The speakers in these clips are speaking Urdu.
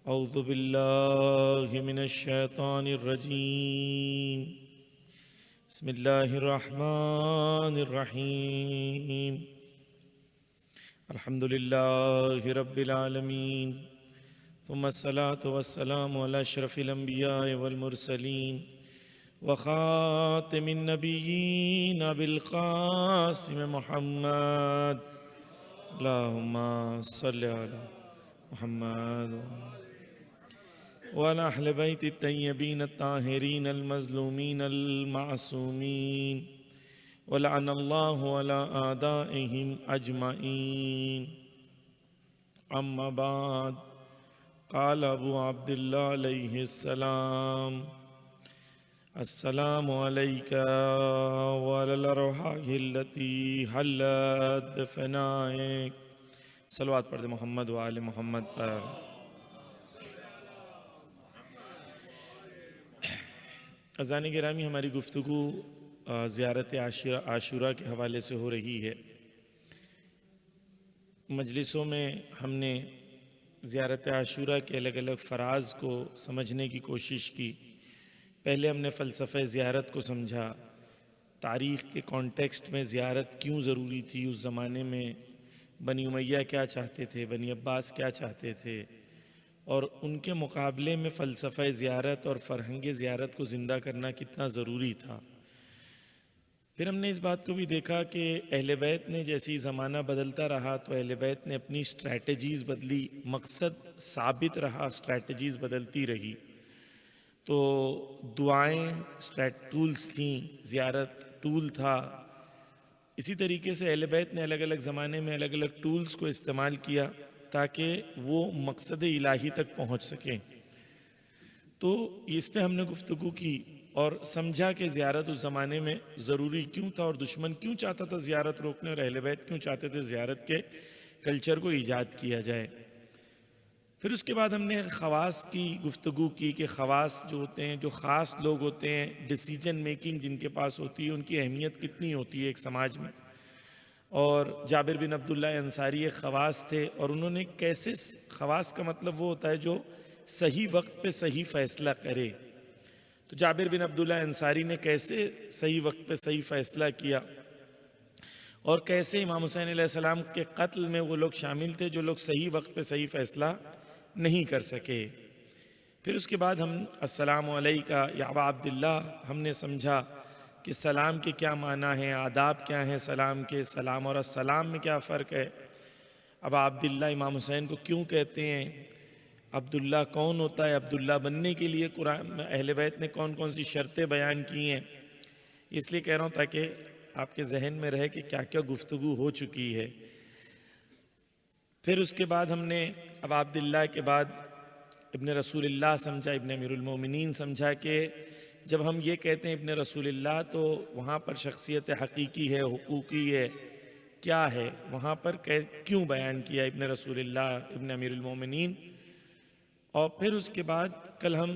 اعوذ باللہ من الشیطان الرجیم بسم اللہ الرحمن الرحیم الحمدللہ رب العالمین ثم الصلاة والسلام علی اشرف الانبیاء والمرسلین وخاتم النبیین بالقاسم محمد اللہم صلی علی محمد وعلى أهل بيت الطيبين الطاهرين المظلومين المعصومين ولعن الله على أعدائهم أجمعين أما بعد قال أبو عبد الله عليه السلام السلام عليك وعلى الأرواح التي حلت بفنائك صلوات پڑھ دے محمد وآل محمد پر۔ عزیزان گرامی، ہماری گفتگو زیارت عاشورہ کے حوالے سے ہو رہی ہے۔ مجلسوں میں ہم نے زیارت عاشورہ کے الگ الگ فراز کو سمجھنے کی کوشش کی۔ پہلے ہم نے فلسفہ زیارت کو سمجھا، تاریخ کے کانٹیکسٹ میں زیارت کیوں ضروری تھی اس زمانے میں، بنی امیہ کیا چاہتے تھے، بنی عباس کیا چاہتے تھے، اور ان کے مقابلے میں فلسفہ زیارت اور فرہنگ زیارت کو زندہ کرنا کتنا ضروری تھا۔ پھر ہم نے اس بات کو بھی دیکھا کہ اہل بیت نے جیسے ہی زمانہ بدلتا رہا تو اہل بیت نے اپنی اسٹریٹجیز بدلی، مقصد ثابت رہا، اسٹریٹجیز بدلتی رہی۔ تو دعائیں ٹولز تھیں، زیارت ٹول تھا۔ اسی طریقے سے اہل بیت نے الگ الگ زمانے میں الگ الگ ٹولز کو استعمال کیا تاکہ وہ مقصد الہی تک پہنچ سکیں۔ تو اس پہ ہم نے گفتگو کی اور سمجھا کہ زیارت اس زمانے میں ضروری کیوں تھا، اور دشمن کیوں چاہتا تھا زیارت روکنے، اور اہل بیت کیوں چاہتے تھے زیارت کے کلچر کو ایجاد کیا جائے۔ پھر اس کے بعد ہم نے خواص کی گفتگو کی کہ خواص جو ہوتے ہیں، جو خاص لوگ ہوتے ہیں، ڈیسیجن میکنگ جن کے پاس ہوتی ہے، ان کی اہمیت کتنی ہوتی ہے ایک سماج میں۔ اور جابر بن عبداللہ انصاری ایک خواص تھے، اور انہوں نے کیسے، خواص کا مطلب وہ ہوتا ہے جو صحیح وقت پہ صحیح فیصلہ کرے۔ تو جابر بن عبداللہ انصاری نے کیسے صحیح وقت پہ صحیح فیصلہ کیا، اور کیسے امام حسین علیہ السلام کے قتل میں وہ لوگ شامل تھے جو لوگ صحیح وقت پہ صحیح فیصلہ نہیں کر سکے۔ پھر اس کے بعد ہم السلام علیکہ یا ابا عبداللہ ہم نے سمجھا کہ سلام کے کیا معنی ہیں، آداب کیا ہیں سلام کے، سلام اور السلام میں کیا فرق ہے، ابا عبداللہ امام حسین کو کیوں کہتے ہیں، عبداللہ کون ہوتا ہے، عبداللہ بننے کے لیے قرآن اہل بیت نے کون کون سی شرطیں بیان کی ہیں۔ اس لیے کہہ رہا ہوں تاکہ آپ کے ذہن میں رہے کہ کیا کیا گفتگو ہو چکی ہے۔ پھر اس کے بعد ہم نے ابا عبداللہ کے بعد ابن رسول اللہ سمجھا، ابن امیر المومنین سمجھا کہ جب ہم یہ کہتے ہیں ابن رسول اللہ تو وہاں پر شخصیت حقیقی ہے، حقوقی ہے، کیا ہے وہاں پر، کیوں بیان کیا ابن رسول اللہ ابن امیر المومنین۔ اور پھر اس کے بعد کل ہم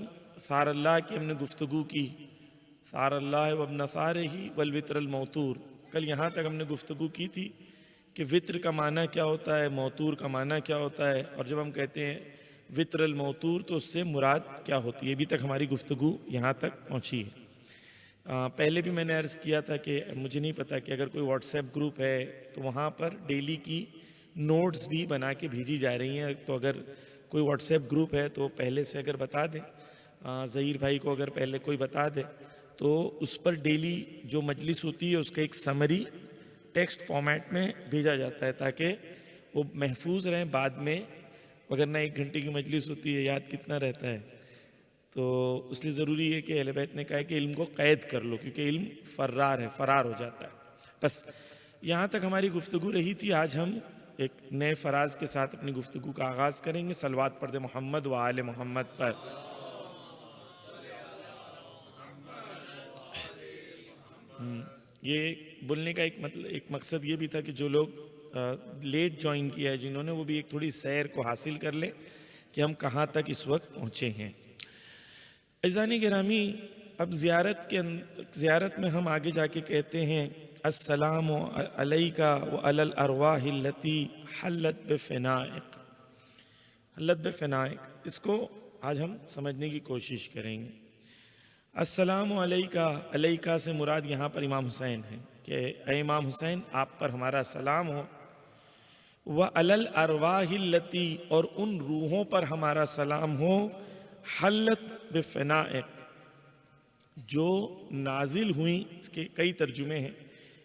ثار اللہ کی ہم نے گفتگو کی، ثار اللہ وابن ثارہ والوتر الموتور۔ کل یہاں تک ہم نے گفتگو کی تھی کہ وطر کا معنی کیا ہوتا ہے، موتور کا معنی کیا ہوتا ہے، اور جب ہم کہتے ہیں وطر الموتور تو اس سے مراد کیا ہوتی ہے۔ ابھی تک ہماری گفتگو یہاں تک پہنچی ہے۔ پہلے بھی میں نے عرض کیا تھا کہ مجھے نہیں پتا کہ اگر کوئی واٹس ایپ گروپ ہے تو وہاں پر ڈیلی کی نوٹس بھی بنا کے بھیجی جا رہی ہیں، تو اگر کوئی واٹس ایپ گروپ ہے تو پہلے سے اگر بتا دیں، ظہیر بھائی کو اگر پہلے کوئی بتا دے تو اس پر ڈیلی جو مجلس ہوتی ہے اس کا ایک سمری ٹیکسٹ فارمیٹ میں بھیجا جاتا ہے تاکہ وہ محفوظ رہیں بعد میں، وگرنہ 1 گھنٹے کی مجلس ہوتی ہے، یاد کتنا رہتا ہے۔ تو اس لیے ضروری ہے کہ اہل بیت نے کہا ہے کہ علم کو قید کر لو، کیونکہ علم فرار ہے، فرار ہو جاتا ہے۔ بس یہاں تک ہماری گفتگو رہی تھی۔ آج ہم ایک نئے فراز کے ساتھ اپنی گفتگو کا آغاز کریں گے۔ صلوات پڑھ دے محمد و آل محمد پر۔ یہ بولنے کا ایک مقصد یہ بھی تھا کہ جو لوگ لیٹ جوائن کیا ہے جنہوں نے، وہ بھی ایک تھوڑی سیر کو حاصل کر لیں کہ ہم کہاں تک اس وقت پہنچے ہیں۔ عزیزان گرامی، اب زیارت میں ہم آگے جا کے کہتے ہیں السلام علیکہ وعلی الارواح التی حلت بفنائک۔ حلت بفنائک، اس کو آج ہم سمجھنے کی کوشش کریں گے۔ السلام علیکہ، علیکہ سے مراد یہاں پر امام حسین ہے کہ اے امام حسین آپ پر ہمارا سلام ہو، وَعَلَى الْأَرْوَاحِ الَّتِي، اور ان روحوں پر ہمارا سلام ہو، حلت بفنائک، جو نازل ہوئیں۔ اس کے کئی ترجمے ہیں،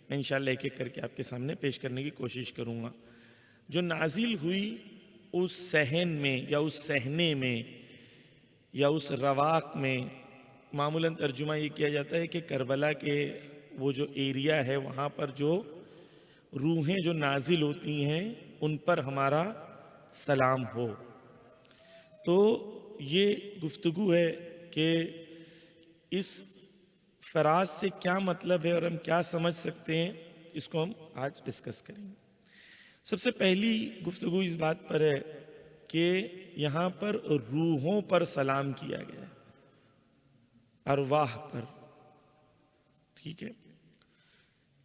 میں انشاءاللہ ایک ایک کر کے آپ کے سامنے پیش کرنے کی کوشش کروں گا۔ جو نازل ہوئی اس صحن میں یا اس صحنے میں یا اس رواق میں، معمولاً ترجمہ یہ کیا جاتا ہے کہ کربلا کے وہ جو ایریا ہے وہاں پر جو روحیں جو نازل ہوتی ہیں ان پر ہمارا سلام ہو۔ تو یہ گفتگو ہے کہ اس فراز سے کیا مطلب ہے اور ہم کیا سمجھ سکتے ہیں، اس کو ہم آج ڈسکس کریں گے۔ سب سے پہلی گفتگو اس بات پر ہے کہ یہاں پر روحوں پر سلام کیا گیا ہے، ارواح پر، ٹھیک ہے۔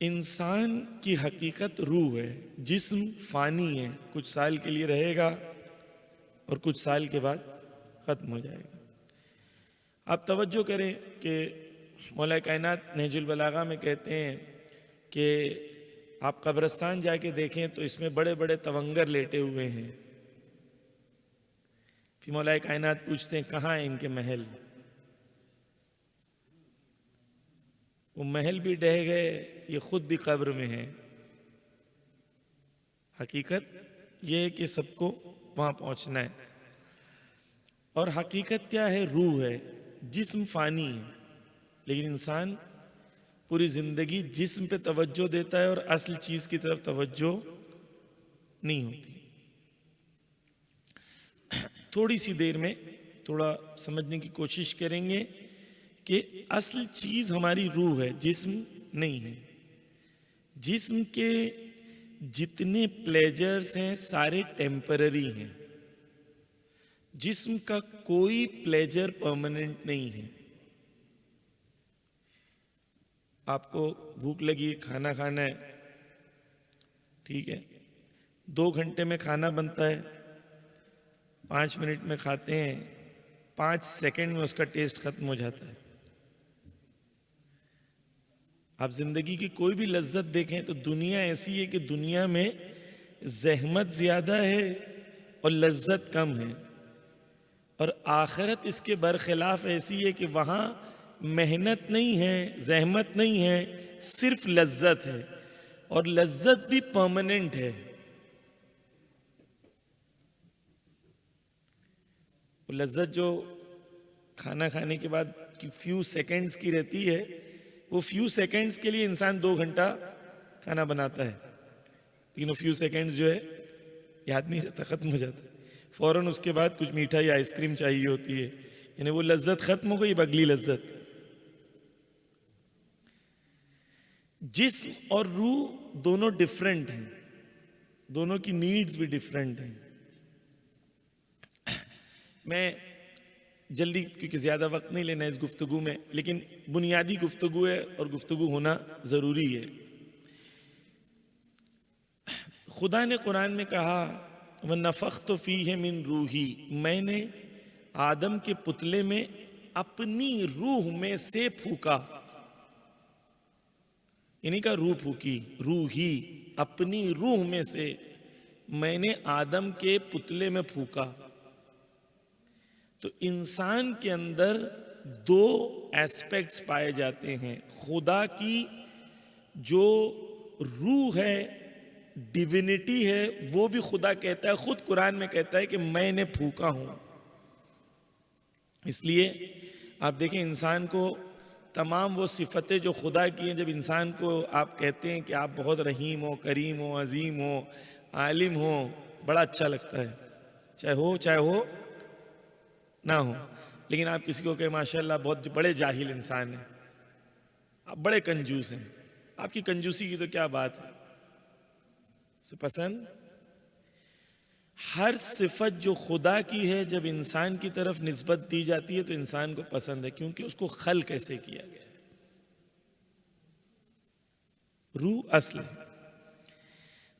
انسان کی حقیقت روح ہے، جسم فانی ہے، کچھ سال کے لیے رہے گا اور کچھ سال کے بعد ختم ہو جائے گا۔ آپ توجہ کریں کہ مولا کائنات نہج البلاغہ میں کہتے ہیں کہ آپ قبرستان جا کے دیکھیں تو اس میں بڑے بڑے تونگر لیٹے ہوئے ہیں۔ پھر مولا کائنات پوچھتے ہیں کہاں ہیں ان کے محل؟ وہ محل بھی ڈہ گئے، یہ خود بھی قبر میں ہیں۔ حقیقت یہ ہے کہ سب کو وہاں پہنچنا ہے، اور حقیقت کیا ہے؟ روح ہے، جسم فانی ہے، لیکن انسان پوری زندگی جسم پہ توجہ دیتا ہے اور اصل چیز کی طرف توجہ نہیں ہوتی۔ تھوڑی سی دیر میں تھوڑا سمجھنے کی کوشش کریں گے کہ اصل چیز ہماری روح ہے، جسم نہیں ہے۔ جسم کے جتنے پلیجرز ہیں سارے ٹیمپرری ہیں، جسم کا کوئی پلیجر پرماننٹ نہیں ہے۔ آپ کو بھوک لگی، کھانا کھانا ہے، ٹھیک ہے، 2 گھنٹے میں کھانا بنتا ہے، 5 منٹ میں کھاتے ہیں، 5 سیکنڈ میں اس کا ٹیسٹ ختم ہو جاتا ہے۔ آپ زندگی کی کوئی بھی لذت دیکھیں تو دنیا ایسی ہے کہ دنیا میں زحمت زیادہ ہے اور لذت کم ہے، اور آخرت اس کے برخلاف ایسی ہے کہ وہاں محنت نہیں ہے، زحمت نہیں ہے، صرف لذت ہے، اور لذت بھی پرماننٹ ہے۔ وہ لذت جو کھانا کھانے کے بعد کی فیو سیکنڈز کی رہتی ہے، وہ فیو سیکنڈز کے لیے انسان 2 گھنٹہ کھانا بناتا ہے، لیکن وہ فیو سیکنڈز جو ہے یاد نہیں رہتا، ختم ہو جاتا ہے۔ فوراً اس کے بعد کچھ میٹھا یا آئس کریم چاہیے ہوتی ہے، یعنی وہ لذت ختم ہو گئی، اب اگلی لذت۔ جسم اور روح دونوں ڈیفرنٹ ہیں، دونوں کی نیڈز بھی ڈیفرنٹ ہیں۔ میں جلدی، کیونکہ زیادہ وقت نہیں لینا اس گفتگو میں، لیکن بنیادی گفتگو ہے اور گفتگو ہونا ضروری ہے۔ خدا نے قرآن میں کہا وَنَفَخْتُ فِيهِ مِن رُوحِي، میں نے آدم کے پتلے میں اپنی روح میں سے پھونکا، یعنی کہ روح پھونکی، روحی، اپنی روح میں سے میں نے آدم کے پتلے میں پھونکا۔ تو انسان کے اندر 2 ایسپیکٹس پائے جاتے ہیں۔ خدا کی جو روح ہے، ڈیوینٹی ہے، وہ بھی خدا کہتا ہے، خود قرآن میں کہتا ہے کہ میں نے پھونکا ہوں۔ اس لیے آپ دیکھیں انسان کو تمام وہ صفتیں جو خدا کی ہیں، جب انسان کو آپ کہتے ہیں کہ آپ بہت رحیم ہو، کریم ہو، عظیم ہو، عالم ہو، بڑا اچھا لگتا ہے، چاہے ہو نہ ہو۔ لیکن آپ کسی کو کہ ماشاءاللہ بہت بڑے جاہل انسان ہیں، آپ بڑے کنجوس ہیں، آپ کی کنجوسی کی تو کیا بات ہے، اسے پسند۔ ہر صفت جو خدا کی ہے جب انسان کی طرف نسبت دی جاتی ہے تو انسان کو پسند ہے، کیونکہ اس کو خلق کیسے کیا گیا ہے۔ روح اصل ہے۔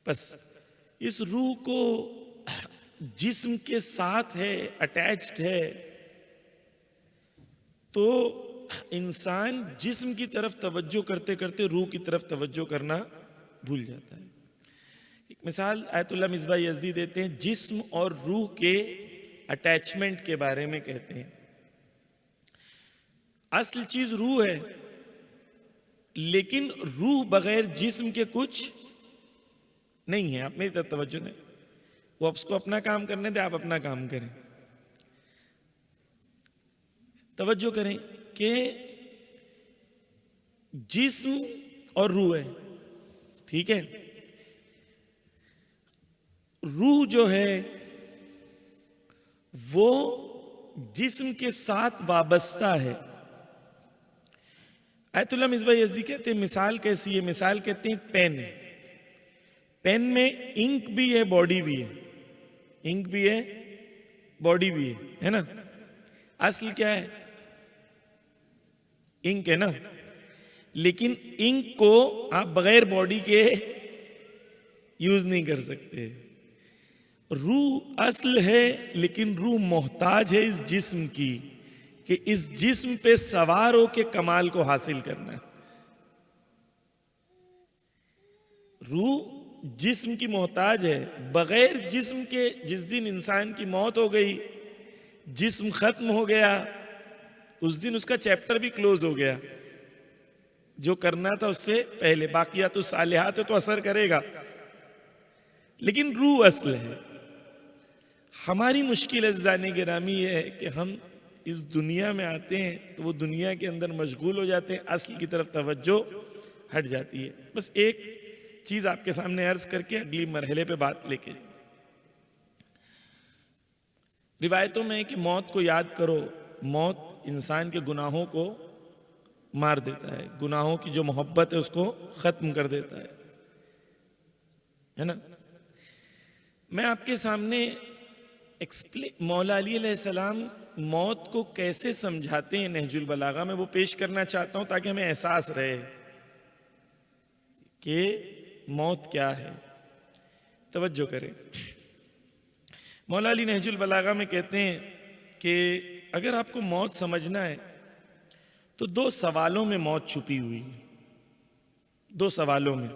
بس اس روح کو جسم کے ساتھ ہے، اٹیچڈ ہے، تو انسان جسم کی طرف توجہ کرتے کرتے روح کی طرف توجہ کرنا بھول جاتا ہے۔ ایک مثال آیت اللہ مصباح یزدی دیتے ہیں، جسم اور روح کے اٹیچمنٹ کے بارے میں کہتے ہیں، اصل چیز روح ہے، لیکن روح بغیر جسم کے کچھ نہیں ہے۔ آپ میری طرف توجہ دیں، وہ اس کو اپنا کام کرنے دیں، آپ اپنا کام کریں۔ توجہ کریں کہ جسم اور روح ہے، ٹھیک ہے؟ روح جو ہے وہ جسم کے ساتھ وابستہ ہے۔ آیت اللہ مصباح یزدی کہتے ہیں مثال کیسی ہے؟ مثال کہتے ہیں پین، پین میں انک بھی ہے، باڈی بھی ہے، انک بھی ہے، باڈی بھی ہے نا؟ اصل کیا ہے؟ انک ہے نا؟ لیکن انک کو آپ بغیر باڈی کے یوز نہیں کر سکتے۔ روح اصل ہے، لیکن روح محتاج ہے اس جسم کی، کہ اس جسم پہ سوار ہو کے کمال کو حاصل کرنا ہے۔ روح جسم کی محتاج ہے، بغیر جسم کے جس دن انسان کی موت ہو گئی، جسم ختم ہو گیا، اس دن اس کا چیپٹر بھی کلوز ہو گیا۔ جو کرنا تھا اس سے پہلے باقیات الصالحات تو اثر کرے گا، لیکن روح اصل ہے۔ ہماری مشکل عزیزان گرامی یہ ہے کہ ہم اس دنیا میں آتے ہیں تو وہ دنیا کے اندر مشغول ہو جاتے ہیں، اصل کی طرف توجہ ہٹ جاتی ہے۔ بس ایک چیز آپ کے سامنے عرض کر کے اگلی مرحلے پہ بات لے کے، روایتوں میں ہے کہ موت کو یاد کرو، موت انسان کے گناہوں کو مار دیتا ہے، گناہوں کی جو محبت ہے اس کو ختم کر دیتا ہے نا؟ میں آپ کے سامنے مولا علی علیہ السلام موت کو کیسے سمجھاتے ہیں نہج البلاغہ میں، وہ پیش کرنا چاہتا ہوں تاکہ ہمیں احساس رہے کہ موت کیا ہے۔ توجہ کریں، مولا علی نہج البلاغہ میں کہتے ہیں کہ اگر آپ کو موت سمجھنا ہے تو دو سوالوں میں موت چھپی ہوئی ہے، دو سوالوں میں۔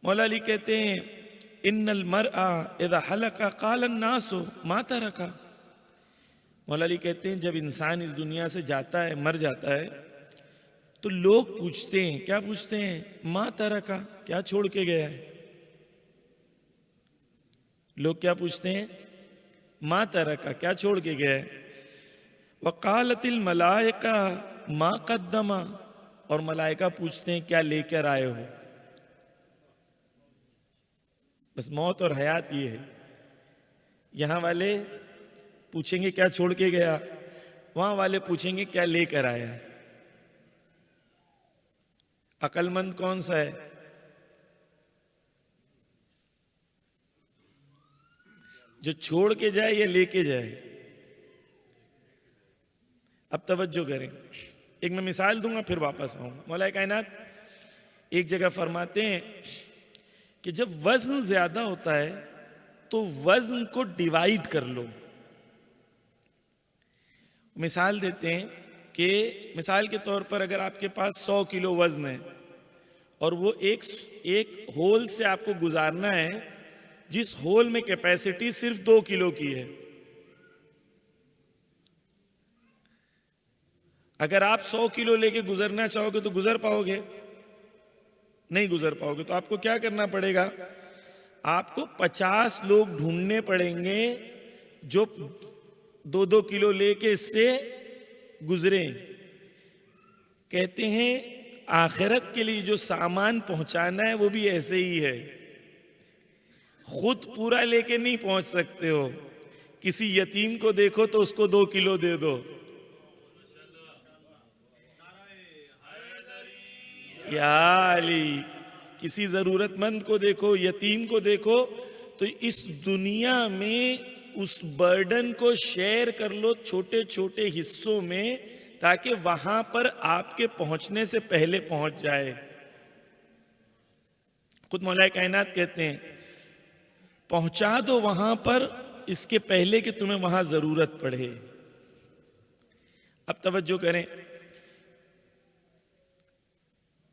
مولا علی کہتے ہیں ان المرء اذا حلق قال الناس ما ترک۔ مولا علی کہتے ہیں جب انسان اس دنیا سے جاتا ہے، مر جاتا ہے، تو لوگ پوچھتے ہیں، کیا پوچھتے ہیں؟ ما ترک، کیا چھوڑ کے گیا ہے؟ لوگ کیا پوچھتے ہیں؟ ما ترک، کیا چھوڑ کے گیا ہے؟ وقالت الملائکہ ما قدم، اور ملائکہ پوچھتے ہیں کیا لے کر آئے ہو؟ بس موت اور حیات یہ ہے۔ یہاں والے پوچھیں گے کیا چھوڑ کے گیا، وہاں والے پوچھیں گے کیا لے کر آیا۔ عقل مند کون سا ہے؟ جو چھوڑ کے جائے یا لے کے جائے؟ اب توجہ کریں، ایک میں مثال دوں گا پھر واپس آؤں۔ مولا کائنات ایک جگہ فرماتے ہیں کہ جب وزن زیادہ ہوتا ہے تو وزن کو ڈیوائیڈ کر لو۔ مثال دیتے ہیں کہ مثال کے طور پر اگر آپ کے پاس 100 کلو وزن ہے اور وہ ایک ہول سے آپ کو گزارنا ہے جس ہول میں کیپیسٹی صرف 2 کلو کی ہے، اگر آپ 100 کلو لے کے گزرنا چاہو گے تو گزر پاؤ گے؟ نہیں گزر پاؤ گے۔ تو آپ کو کیا کرنا پڑے گا؟ آپ کو 50 لوگ ڈھونڈنے پڑیں گے جو 2-2 کلو لے کے اس سے گزریں۔ کہتے ہیں آخرت کے لیے جو سامان پہنچانا ہے وہ بھی ایسے ہی ہے، خود پورا لے کے نہیں پہنچ سکتے ہو۔ کسی یتیم کو دیکھو تو اس کو 2 کلو دے دو، یا علی، کسی ضرورت مند کو دیکھو، یتیم کو دیکھو، تو اس دنیا میں اس برڈن کو شیئر کر لو چھوٹے چھوٹے حصوں میں، تاکہ وہاں پر آپ کے پہنچنے سے پہلے پہنچ جائے۔ خود مولا کائنات کہتے ہیں پہنچا دو وہاں پر اس کے پہلے کہ تمہیں وہاں ضرورت پڑے۔ اب توجہ کریں،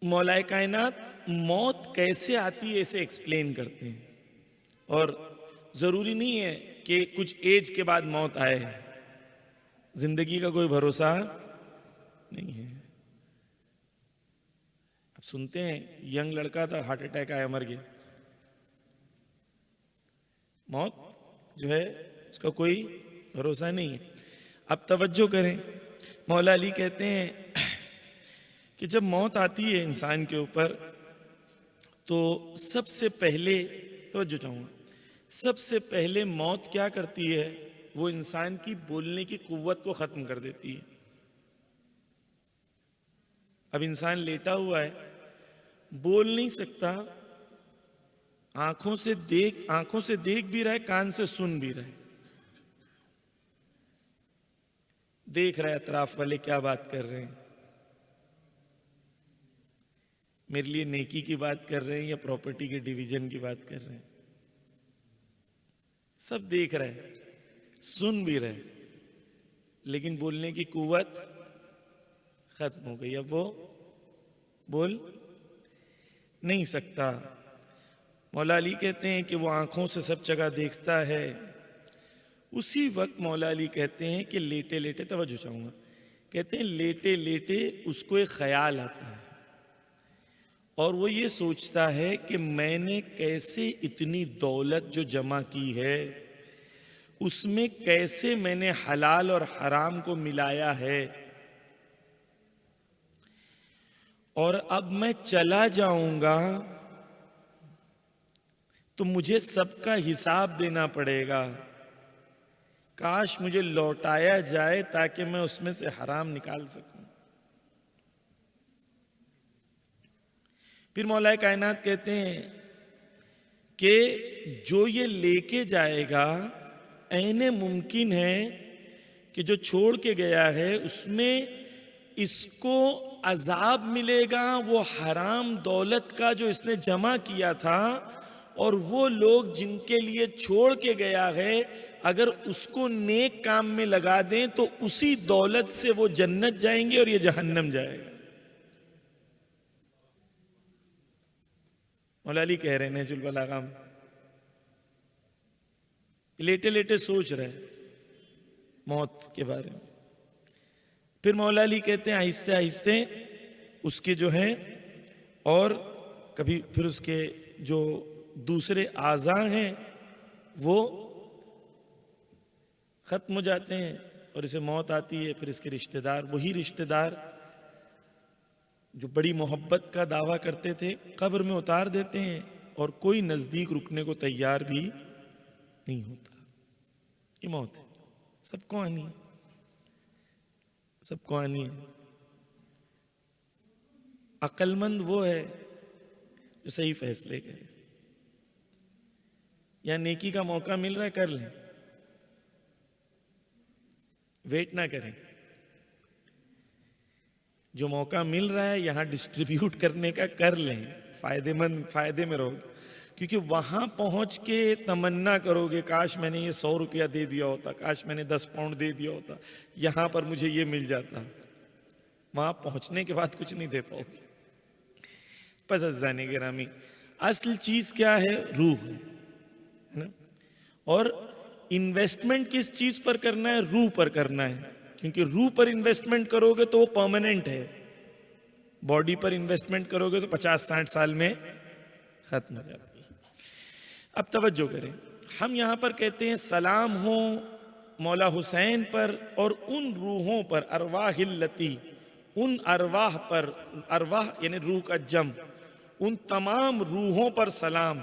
مولا کائنات موت کیسے آتی ہے اسے ایکسپلین کرتے ہیں، اور ضروری نہیں ہے کہ کچھ ایج کے بعد موت آئے، زندگی کا کوئی بھروسہ نہیں ہے۔ اب سنتے ہیں ینگ لڑکا تھا، ہارٹ اٹیک آیا، مر گیا۔ موت جو ہے اس کا کوئی بھروسہ نہیں ہے۔ اب توجہ کریں، مولا علی کہتے ہیں کہ جب موت آتی ہے انسان کے اوپر تو سب سے پہلے توجہ چاہوں گا، سب سے پہلے موت کیا کرتی ہے؟ وہ انسان کی بولنے کی قوت کو ختم کر دیتی ہے۔ اب انسان لیٹا ہوا ہے، بول نہیں سکتا، آنکھوں سے دیکھ بھی رہا ہے، کان سے سن بھی رہا ہے، دیکھ رہا ہے اطراف والے کیا بات کر رہے ہیں، میرے لیے نیکی کی بات کر رہے ہیں یا پراپرٹی کے ڈیویژن کی بات کر رہے ہیں، سب دیکھ رہے ہیں، سن بھی رہے، لیکن بولنے کی قوت ختم ہو گئی، اب وہ بول نہیں سکتا۔ مولا علی کہتے ہیں کہ وہ آنکھوں سے سب جگہ دیکھتا ہے۔ اسی وقت مولا علی کہتے ہیں کہ لیٹے لیٹے، توجہ چاہوں گا، کہتے ہیں لیٹے لیٹے اس کو ایک خیال آتا ہے، اور وہ یہ سوچتا ہے کہ میں نے کیسے اتنی دولت جو جمع کی ہے اس میں کیسے میں نے حلال اور حرام کو ملایا ہے، اور اب میں چلا جاؤں گا تو مجھے سب کا حساب دینا پڑے گا، کاش مجھے لوٹایا جائے تاکہ میں اس میں سے حرام نکال سکوں۔ پھر مولا کائنات کہتے ہیں کہ جو یہ لے کے جائے گا عین ممکن ہے کہ جو چھوڑ کے گیا ہے اس میں اس کو عذاب ملے گا، وہ حرام دولت کا جو اس نے جمع کیا تھا، اور وہ لوگ جن کے لیے چھوڑ کے گیا ہے اگر اس کو نیک کام میں لگا دیں تو اسی دولت سے وہ جنت جائیں گے اور یہ جہنم جائے گا۔ مولا علی کہہ رہے ہیں نہج البلاغہ میں، لیٹے لیٹے سوچ رہے موت کے بارے میں۔ پھر مولا علی کہتے ہیں آہستہ آہستہ اس کے جو ہیں، اور کبھی پھر اس کے جو دوسرے اعضاء ہیں وہ ختم ہو جاتے ہیں اور اسے موت آتی ہے۔ پھر اس کے رشتہ دار، وہی رشتہ دار جو بڑی محبت کا دعویٰ کرتے تھے، قبر میں اتار دیتے ہیں اور کوئی نزدیک رکنے کو تیار بھی نہیں ہوتا۔ یہ موت ہے، سب کو آنی ہے، سب کو آنی ہے۔ عقل مند وہ ہے جو صحیح فیصلے کرے، یا نیکی کا موقع مل رہا ہے کر لیں، ویٹ نہ کریں۔ جو موقع مل رہا ہے یہاں ڈسٹریبیوٹ کرنے کا کر لیں، فائدے میں رہو، کیونکہ وہاں پہنچ کے تمنا کرو گے کاش میں نے یہ 100 روپیہ دے دیا ہوتا، کاش میں نے 10 پاؤنڈ دے دیا ہوتا، یہاں پر مجھے یہ مل جاتا۔ وہاں پہنچنے کے بعد کچھ نہیں دے پاؤ گے۔ پس عزیزان گرامی، اصل چیز کیا ہے؟ روح ہے نا؟ اور انویسٹمنٹ کس چیز پر کرنا ہے؟ روح پر کرنا ہے، کیونکہ روح پر انویسٹمنٹ کرو گے تو وہ پرماننٹ ہے، باڈی پر انویسٹمنٹ کرو گے تو 50-60 سال میں ختم ہو جاتی ہے۔ اب توجہ کریں، ہم یہاں پر کہتے ہیں سلام ہو مولا حسین پر اور ان روحوں پر، ارواح التی، ان ارواح پر، ارواح یعنی روح کا جم، ان تمام روحوں پر سلام۔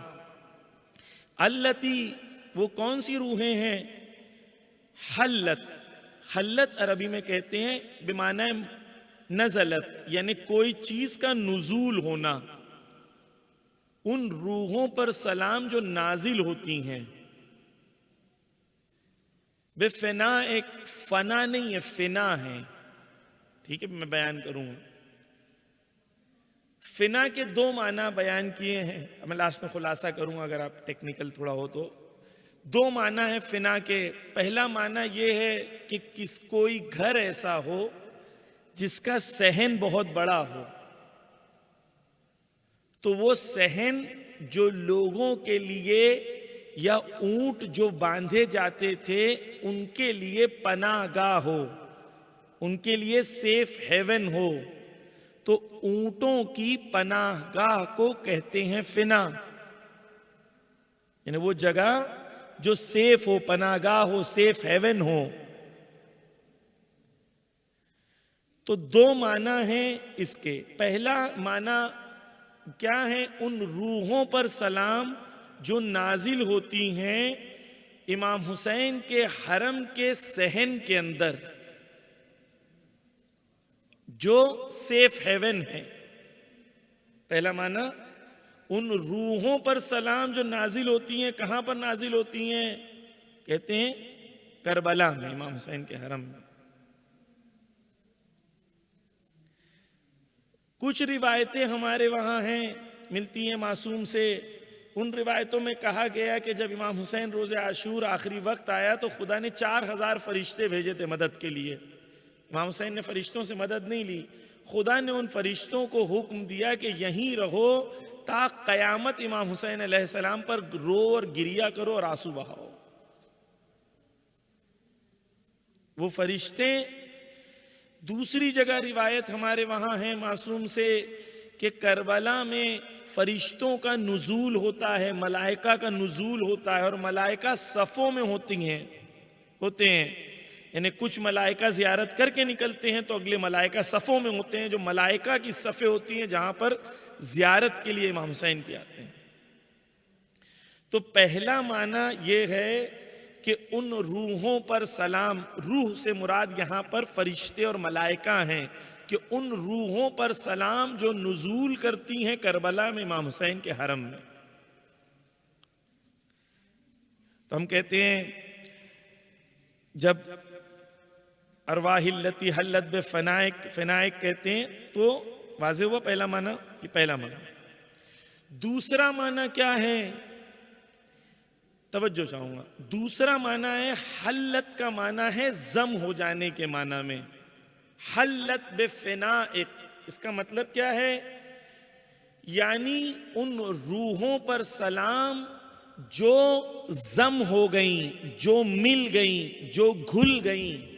التی، وہ کون سی روحیں ہیں؟ حلت، حلت عربی میں کہتے ہیں بمعنی نزلت، یعنی کوئی چیز کا نزول ہونا۔ ان روحوں پر سلام جو نازل ہوتی ہیں۔ بے فنا، ایک فنا نہیں ہے، فنا ہے، ٹھیک ہے، میں بیان کروں۔ فنا کے 2 معنی بیان کیے ہیں، میں لاسٹ میں خلاصہ کروں اگر آپ ٹیکنیکل تھوڑا ہو تو دو معنی ہے فنا کے. پہلا معنی یہ ہے کہ کوئی گھر ایسا ہو جس کا صحن بہت بڑا ہو، تو وہ صحن جو لوگوں کے لیے یا اونٹ جو باندھے جاتے تھے ان کے لیے پناہ گاہ ہو، ان کے لیے سیف ہیون ہو، تو اونٹوں کی پناہ گاہ کو کہتے ہیں فنا. یعنی وہ جگہ جو سیف ہو، پناہ گاہ ہو، سیف ہیون ہو. تو دو معنی ہیں اس کے. پہلا معنی کیا ہے؟ ان روحوں پر سلام جو نازل ہوتی ہیں امام حسین کے حرم کے صحن کے اندر، جو سیف ہیون ہے. پہلا معنی ان روحوں پر سلام جو نازل ہوتی ہیں. کہاں پر نازل ہوتی ہیں؟ کہتے ہیں کربلا میں، امام حسین کے حرم میں. کچھ روایتیں ہمارے وہاں ہیں، ملتی ہیں معصوم سے. ان روایتوں میں کہا گیا کہ جب امام حسین روز عاشور آخری وقت آیا تو خدا نے 4000 فرشتے بھیجے تھے مدد کے لیے. امام حسین نے فرشتوں سے مدد نہیں لی. خدا نے ان فرشتوں کو حکم دیا کہ یہیں رہو تا قیامت امام حسین علیہ السلام پر رو اور گریا کرو اور آنسو بہاؤ. وہ فرشتے. دوسری جگہ روایت ہمارے وہاں ہے معصوم سے کہ کربلا میں فرشتوں کا نزول ہوتا ہے، ملائکہ کا نزول ہوتا ہے، اور ملائکہ صفوں میں ہوتے ہیں. یعنی کچھ ملائکہ زیارت کر کے نکلتے ہیں تو اگلے ملائکہ صفوں میں ہوتے ہیں، جو ملائکہ کی صفیں ہوتی ہیں جہاں پر زیارت کے لیے امام حسین کے آتے ہیں. تو پہلا معنی یہ ہے کہ ان روحوں پر سلام. روح سے مراد یہاں پر فرشتے اور ملائکہ ہیں، کہ ان روحوں پر سلام جو نزول کرتی ہیں کربلا میں امام حسین کے حرم میں. تو ہم کہتے ہیں جب ارواح التی حلت بفنائک کہتے ہیں تو واضح ہوا پہلا معنی. یہ پہلا معنی. دوسرا معنی کیا ہے؟ توجہ چاہوں گا. دوسرا معنی ہے حلت کا معنی ہے ضم ہو جانے کے معنی میں. حلت بفنائک، اس کا مطلب کیا ہے؟ یعنی ان روحوں پر سلام جو ضم ہو گئیں، جو مل گئیں، جو گھل گئیں.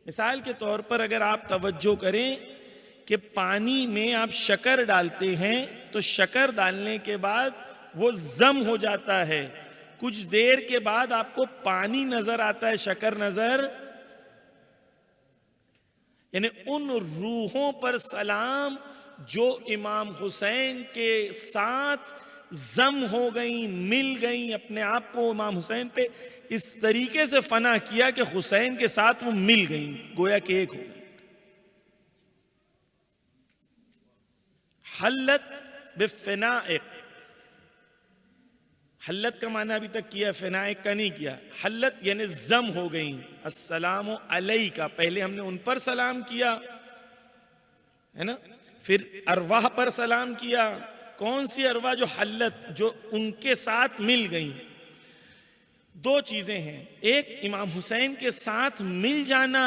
مثال کے طور پر اگر آپ توجہ کریں کہ پانی میں آپ شکر ڈالتے ہیں تو شکر ڈالنے کے بعد وہ ضم ہو جاتا ہے. کچھ دیر کے بعد آپ کو پانی نظر آتا ہے، شکر نظر. یعنی ان روحوں پر سلام جو امام حسین کے ساتھ ضم ہو گئیں، مل گئیں، اپنے آپ کو امام حسین پہ اس طریقے سے فنا کیا کہ حسین کے ساتھ وہ مل گئیں، گویا کہ ایک ہو گئی. حلت بفنائک. حلت کا معنی ابھی تک کیا، فنائک کا نہیں کیا. حلت یعنی ضم ہو گئیں. السلام علیکہ، پہلے ہم نے ان پر سلام کیا ہے نا، پھر ارواح پر سلام کیا. کون سی ارواح؟ جو حلت، جو ان کے ساتھ مل گئیں. دو چیزیں ہیں، ایک امام حسین کے ساتھ مل جانا،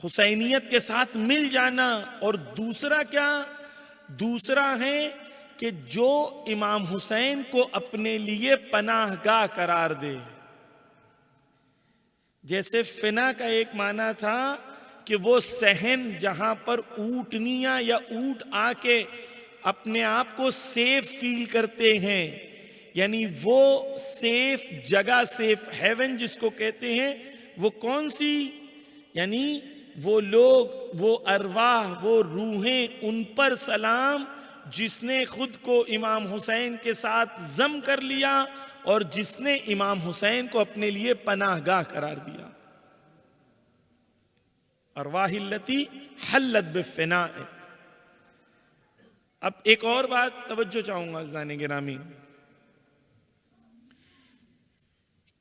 حسینیت کے ساتھ مل جانا، اور دوسرا کیا؟ دوسرا ہے کہ جو امام حسین کو اپنے لیے پناہ گاہ قرار دے. جیسے فنا کا ایک معنی تھا کہ وہ صحن جہاں پر اونٹنیاں یا اونٹ آ کے اپنے آپ کو سیف فیل کرتے ہیں، یعنی وہ سیف جگہ، سیف ہیون جس کو کہتے ہیں، وہ کون سی؟ یعنی وہ لوگ، وہ ارواح، وہ روحیں، ان پر سلام جس نے خود کو امام حسین کے ساتھ ضم کر لیا اور جس نے امام حسین کو اپنے لیے پناہ گاہ قرار دیا. ارواح التی حلت بفنائک. اب ایک اور بات توجہ چاہوں گا عزیزان گرامی،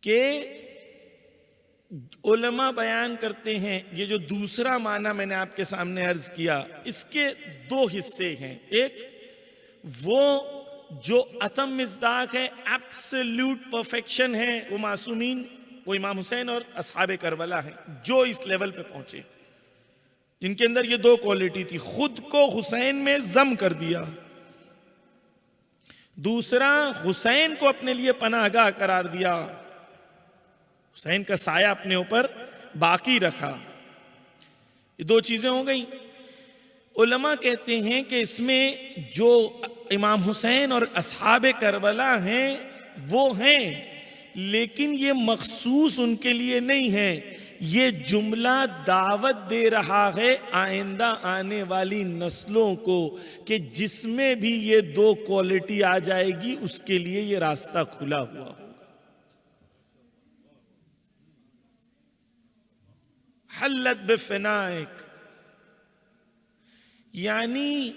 کہ علماء بیان کرتے ہیں یہ جو دوسرا معنی میں نے آپ کے سامنے عرض کیا، اس کے دو حصے ہیں. ایک وہ جو اتم مصداق ہے، ایبسلیوٹ پرفیکشن ہے، وہ معصومین، وہ امام حسین اور اصحاب کربلا ہیں جو اس لیول پہ پہنچے، جن کے اندر یہ دو کوالٹی تھی، خود کو حسین میں ضم کر دیا، دوسرا حسین کو اپنے لیے پناہ گاہ قرار دیا، حسین کا سایہ اپنے اوپر باقی رکھا۔ یہ دو چیزیں ہو گئیں۔ علماء کہتے ہیں کہ اس میں جو امام حسین اور اصحاب کربلا ہیں وہ ہیں، لیکن یہ مخصوص ان کے لیے نہیں ہے، یہ جملہ دعوت دے رہا ہے آئندہ آنے والی نسلوں کو کہ جس میں بھی یہ دو کوالٹی آ جائے گی اس کے لیے یہ راستہ کھلا ہوا ہوگا۔ حلت بفنائک، یعنی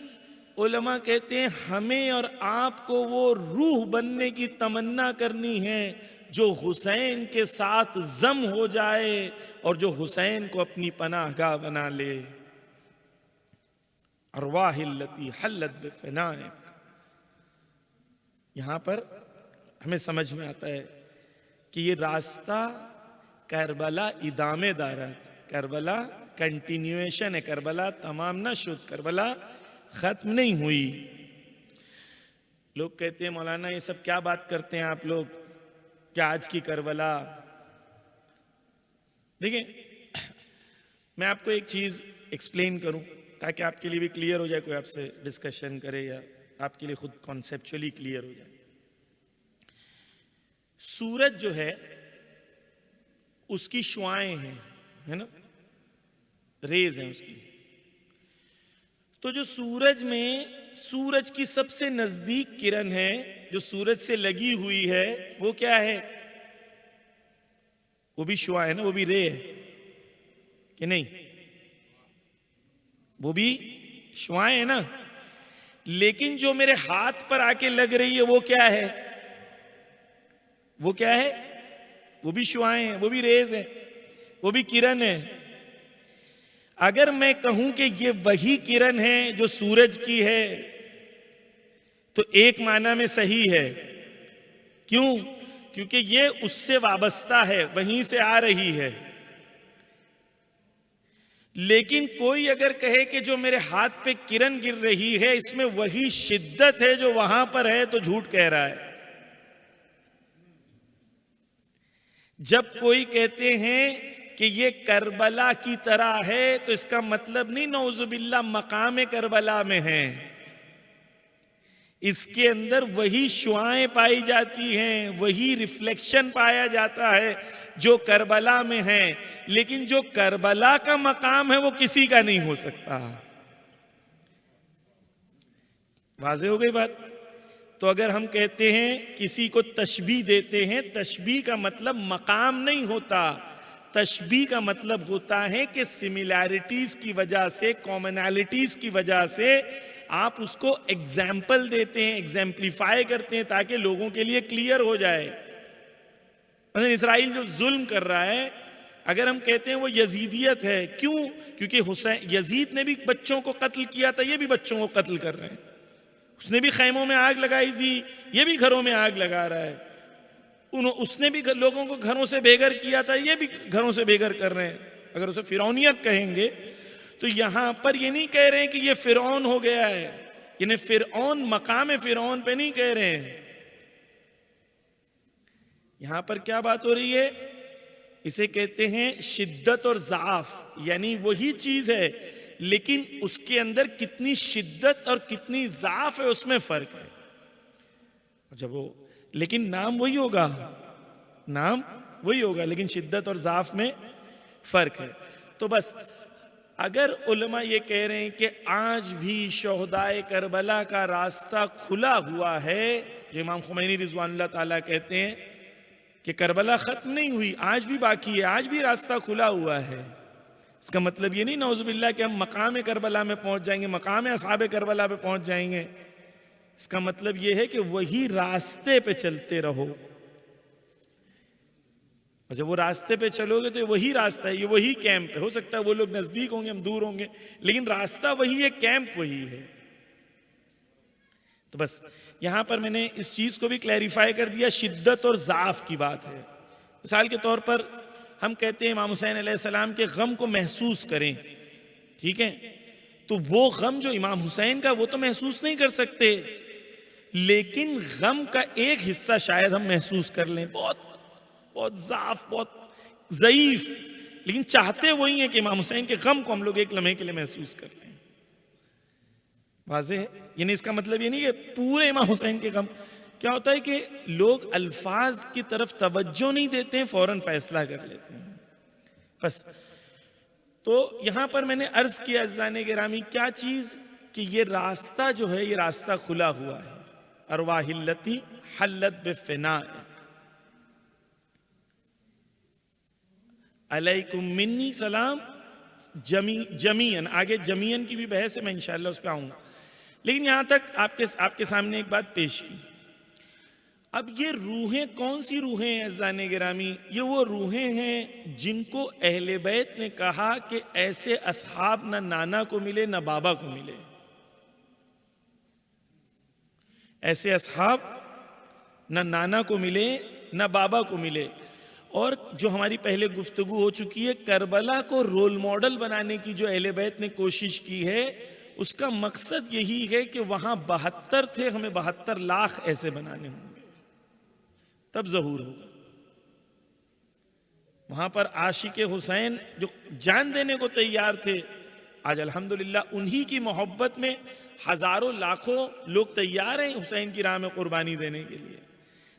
علماء کہتے ہیں ہمیں اور آپ کو وہ روح بننے کی تمنا کرنی ہے جو حسین کے ساتھ ضم ہو جائے اور جو حسین کو اپنی پناہ گاہ بنا لے۔ ارواح التی حلت بفنائک، یہاں پر ہمیں سمجھ میں آتا ہے کہ یہ راستہ کربلا ادامے دار ہے، کربلا کنٹینیویشن ہے، کربلا تمام نہ شد، کربلا ختم نہیں ہوئی۔ لوگ کہتے ہیں مولانا یہ سب کیا بات کرتے ہیں آپ لوگ، کیا آج کی کربلا؟ دیکھیں میں آپ کو ایک چیز ایکسپلین کروں تاکہ آپ کے لیے بھی کلیئر ہو جائے، کوئی آپ سے ڈسکشن کرے یا آپ کے لیے خود کانسیپچولی کلیئر ہو جائے۔ سورج جو ہے اس کی شعاعیں ہیں، ہے نا، ریز ہیں اس کی، تو جو سورج میں سورج کی سب سے نزدیک کرن ہے جو سورج سے لگی ہوئی ہے وہ کیا ہے؟ وہ بھی شعاع ہے نا، وہ بھی رے ہے کہ نہیں؟ وہ بھی شعاعیں ہے نا، لیکن جو میرے ہاتھ پر آ کے لگ رہی ہے وہ کیا ہے؟ وہ کیا ہے؟ وہ بھی شعاعیں ہیں، وہ بھی ریز ہے، وہ بھی کرن ہے۔ اگر میں کہوں کہ یہ وہی کرن ہے جو سورج کی ہے تو ایک معنی میں صحیح ہے، کیوں؟ کیونکہ یہ اس سے وابستہ ہے، وہیں سے آ رہی ہے۔ لیکن کوئی اگر کہے کہ جو میرے ہاتھ پہ کرن گر رہی ہے اس میں وہی شدت ہے جو وہاں پر ہے تو جھوٹ کہہ رہا ہے۔ جب کوئی کہتے ہیں کہ یہ کربلا کی طرح ہے تو اس کا مطلب نہیں نعوذ باللہ مقام کربلا میں ہے، اس کے اندر وہی شعاعیں پائی جاتی ہیں، وہی ریفلیکشن پایا جاتا ہے جو کربلا میں ہے، لیکن جو کربلا کا مقام ہے وہ کسی کا نہیں ہو سکتا۔ واضح ہو گئی بات؟ تو اگر ہم کہتے ہیں کسی کو تشبیہ دیتے ہیں، تشبیہ کا مطلب مقام نہیں ہوتا، تشبیہ کا مطلب ہوتا ہے کہ سملیرٹیز کی وجہ سے، کامنالٹیز کی وجہ سے آپ اس کو ایگزامپل دیتے ہیں، ایگزامپلیفائی کرتے ہیں تاکہ لوگوں کے لیے کلیئر ہو جائے۔ مثلا اسرائیل جو ظلم کر رہا ہے، اگر ہم کہتے ہیں وہ یزیدیت ہے، کیوں؟ کیونکہ یزید نے بھی بچوں کو قتل کیا تھا، یہ بھی بچوں کو قتل کر رہے ہیں، اس نے بھی خیموں میں آگ لگائی تھی، یہ بھی گھروں میں آگ لگا رہا ہے، اس نے بھی لوگوں کو گھروں سے بے گھر کیا تھا، یہ بھی گھروں سے بے گھر کر رہے ہیں۔ اگر اسے فرعونیت کہیں گے تو یہاں پر یہ نہیں کہہ رہے ہیں کہ یہ فرعون ہو گیا ہے، یعنی فرعون مقام فرعون پہ نہیں کہہ رہے ہیں۔ یہاں پر کیا بات ہو رہی ہے؟ اسے کہتے ہیں شدت اور ضعف، یعنی وہی چیز ہے لیکن اس کے اندر کتنی شدت اور کتنی ضعف ہے اس میں فرق ہے۔ جب وہ لیکن نام وہی ہوگا، نام وہی ہوگا لیکن شدت اور ضعف میں فرق ہے۔ تو بس اگر علماء یہ کہہ رہے ہیں کہ آج بھی شہدائے کربلا کا راستہ کھلا ہوا ہے، جو امام خمینی رضوان اللہ تعالیٰ کہتے ہیں کہ کربلا ختم نہیں ہوئی، آج بھی باقی ہے، آج بھی راستہ کھلا ہوا ہے، اس کا مطلب یہ نہیں نعوذ باللہ کہ ہم مقام کربلا میں پہنچ جائیں گے، مقام اصحاب کربلا پہ پہنچ جائیں گے۔ اس کا مطلب یہ ہے کہ وہی راستے پہ چلتے رہو، اور جب وہ راستے پہ چلو گے تو یہ وہی راستہ ہے، یہ وہی کیمپ ہے۔ ہو سکتا ہے وہ لوگ نزدیک ہوں گے، ہم دور ہوں گے، لیکن راستہ وہی ہے، کیمپ وہی ہے۔ تو بس یہاں پر میں نے اس چیز کو بھی کلیریفائی کر دیا، شدت اور ضعف کی بات ہے۔ مثال کے طور پر ہم کہتے ہیں امام حسین علیہ السلام کے غم کو محسوس کریں، ٹھیک ہے، تو وہ غم جو امام حسین کا وہ تو محسوس نہیں کر سکتے، لیکن غم کا ایک حصہ شاید ہم محسوس کر لیں، بہت بہت ضعف، بہت ضعیف، لیکن چاہتے وہی ہیں کہ امام حسین کے غم کو ہم لوگ ایک لمحے کے لیے محسوس کر لیں۔ واضح ہے؟ یعنی اس کا مطلب یہ نہیں کہ پورے امام حسین کے غم۔ کیا ہوتا ہے کہ لوگ الفاظ کی طرف توجہ نہیں دیتے ہیں، فوراً فیصلہ کر لیتے ہیں۔ بس تو یہاں پر میں نے عرض کیا عزیزان گرامی کیا چیز، کہ یہ راستہ جو ہے یہ راستہ کھلا ہوا ہے، ارواح التی حلت بفناء علیکم منی سلام جمیعاً، آگے جمیعاً کی بھی بحث ہے، میں انشاءاللہ اس پہ آؤں گا، لیکن یہاں تک آپ کے سامنے ایک بات پیش کی۔ اب یہ روحیں کون سی روحیں ہیں عزیزان گرامی؟ یہ وہ روحیں ہیں جن کو اہل بیت نے کہا کہ ایسے اصحاب نہ نانا کو ملے نہ بابا کو ملے، ایسے اصحاب نہ نانا کو ملے نہ بابا کو ملے۔ اور جو ہماری پہلے گفتگو ہو چکی ہے، کربلا کو رول ماڈل بنانے کی جو اہل بیت نے کوشش کی ہے، اس کا مقصد یہی ہے کہ وہاں 72 تھے، ہمیں 72 لاکھ ایسے بنانے ہوں گے، تب ظہور ہوگا۔ وہاں پر عاشق حسین جو جان دینے کو تیار تھے، آج الحمدللہ انہی کی محبت میں ہزاروں لاکھوں لوگ تیار ہیں حسین کی راہ میں قربانی دینے کے لیے،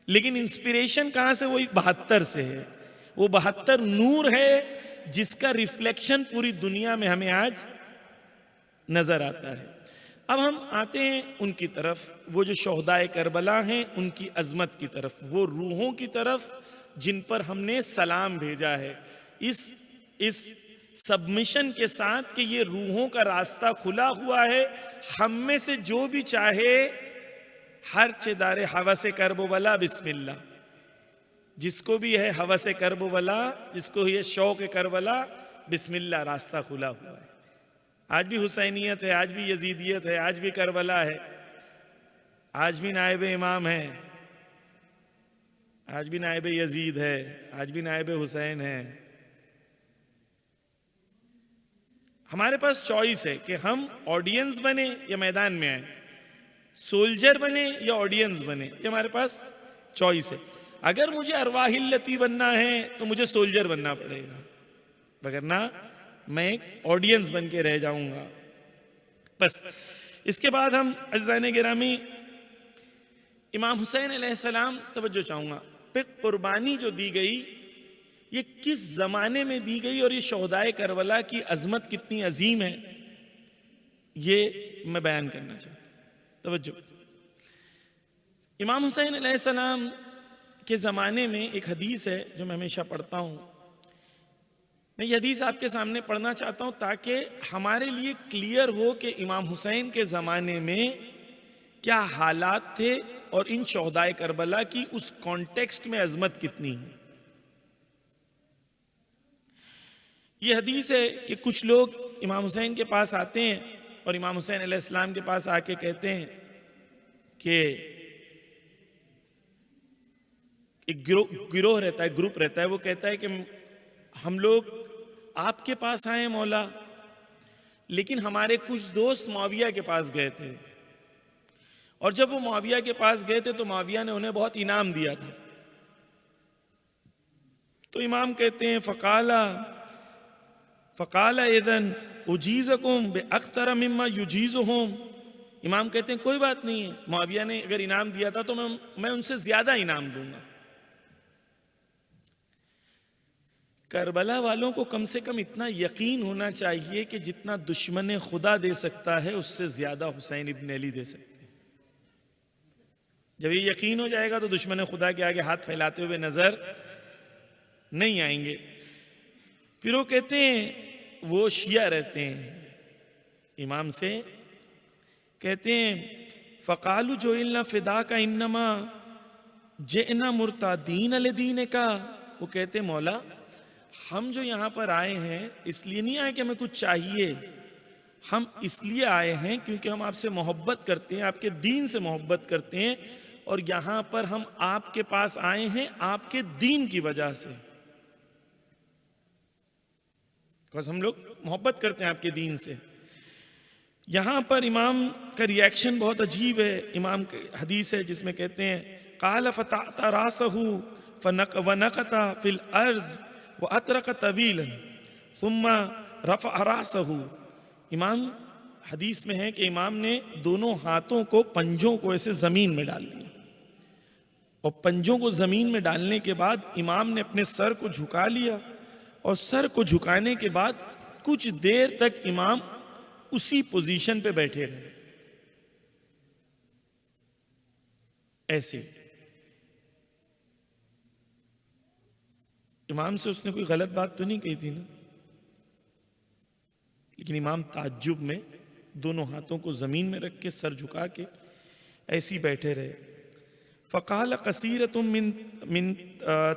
لیکن انسپریشن کہاں سے؟ وہی 72 سے ہے۔ وہ 72 نور ہے جس کا ریفلیکشن پوری دنیا میں ہمیں آج نظر آتا ہے۔ اب ہم آتے ہیں ان کی طرف، وہ جو شہدائے کربلا ہیں ان کی عظمت کی طرف، وہ روحوں کی طرف جن پر ہم نے سلام بھیجا ہے، اس سبمیشن کے ساتھ کہ یہ روحوں کا راستہ کھلا ہوا ہے، ہم میں سے جو بھی چاہے ہر چدار ہوس کرب ولا بسم اللہ، جس کو بھی ہے ہوس کرب ولا، جس کو یہ شوق کربلا، بسم اللہ، راستہ کھلا ہوا ہے۔ آج بھی حسینیت ہے، آج بھی یزیدیت ہے، آج بھی کربلا ہے، آج بھی نائب امام ہے، آج بھی نائب یزید ہے، آج بھی نائب حسین ہے۔ ہمارے پاس چوائس ہے کہ ہم آڈینس بنے یا میدان میں آئیں، سولجر بنے یا آڈینس بنے، یہ ہمارے پاس چوائس ہے۔ اگر مجھے ارواح التی بننا ہے تو مجھے سولجر بننا پڑے گا، وگرنہ میں ایک آڈینس بن کے رہ جاؤں گا۔ بس اس کے بعد ہم عزیزان گرامی امام حسین علیہ السلام، توجہ چاہوں گا، پہ قربانی جو دی گئی یہ کس زمانے میں دی گئی، اور یہ شہدائے کربلا کی عظمت کتنی عظیم ہے، یہ میں بیان کرنا چاہتا ہوں۔ توجہ، امام حسین علیہ السلام کے زمانے میں ایک حدیث ہے جو میں ہمیشہ پڑھتا ہوں، میں یہ حدیث آپ کے سامنے پڑھنا چاہتا ہوں تاکہ ہمارے لیے کلیئر ہو کہ امام حسین کے زمانے میں کیا حالات تھے اور ان شہدائے کربلا کی اس کانٹیکسٹ میں عظمت کتنی ہے۔ یہ حدیث ہے کہ کچھ لوگ امام حسین کے پاس آتے ہیں اور امام حسین علیہ السلام کے پاس آ کے کہتے ہیں کہ ایک گروہ رہتا ہے، گروپ رہتا ہے، وہ کہتا ہے کہ ہم لوگ آپ کے پاس آئے مولا، لیکن ہمارے کچھ دوست معاویہ کے پاس گئے تھے، اور جب وہ معاویہ کے پاس گئے تھے تو معاویہ نے انہیں بہت انعام دیا تھا۔ تو امام کہتے ہیں فقال اذن اجیزکم باکثر مما یجیزہم، امام کہتے ہیں کوئی بات نہیں ہے، معاویہ نے اگر انعام دیا تھا تو میں ان سے زیادہ انعام دوں گا۔ کربلا والوں کو کم سے کم اتنا یقین ہونا چاہیے کہ جتنا دشمن خدا دے سکتا ہے اس سے زیادہ حسین ابن علی دے سکتے ہیں۔ جب یہ یقین ہو جائے گا تو دشمن خدا کے آگے ہاتھ پھیلاتے ہوئے نظر نہیں آئیں گے۔ پھر وہ کہتے ہیں، وہ شیعہ رہتے ہیں، امام سے کہتے ہیں فقالوا جعلنا فداک انما جئنا مرتادین لدینک، وہ کہتے ہیں مولا ہم جو یہاں پر آئے ہیں اس لیے نہیں آئے کہ ہمیں کچھ چاہیے، ہم اس لیے آئے ہیں کیونکہ ہم آپ سے محبت کرتے ہیں، آپ کے دین سے محبت کرتے ہیں، اور یہاں پر ہم آپ کے پاس آئے ہیں آپ کے دین کی وجہ سے، بس ہم لوگ محبت کرتے ہیں آپ کے دین سے۔ یہاں پر امام کا ریاکشن بہت عجیب ہے۔ امام کی حدیث ہے جس میں کہتے ہیں قال فتعت راسه ونقط في الارض واطرق طويلا ثم رفع راسه۔ امام حدیث میں ہے کہ امام نے دونوں ہاتھوں کو، پنجوں کو ایسے زمین میں ڈال دیا، اور پنجوں کو زمین میں ڈالنے کے بعد امام نے اپنے سر کو جھکا لیا، اور سر کو جھکانے کے بعد کچھ دیر تک امام اسی پوزیشن پہ بیٹھے رہے، ایسے۔ امام سے اس نے کوئی غلط بات تو نہیں کہی تھی نا، لیکن امام تعجب میں دونوں ہاتھوں کو زمین میں رکھ کے سر جھکا کے ایسی بیٹھے رہے۔ فقال قصیرۃ من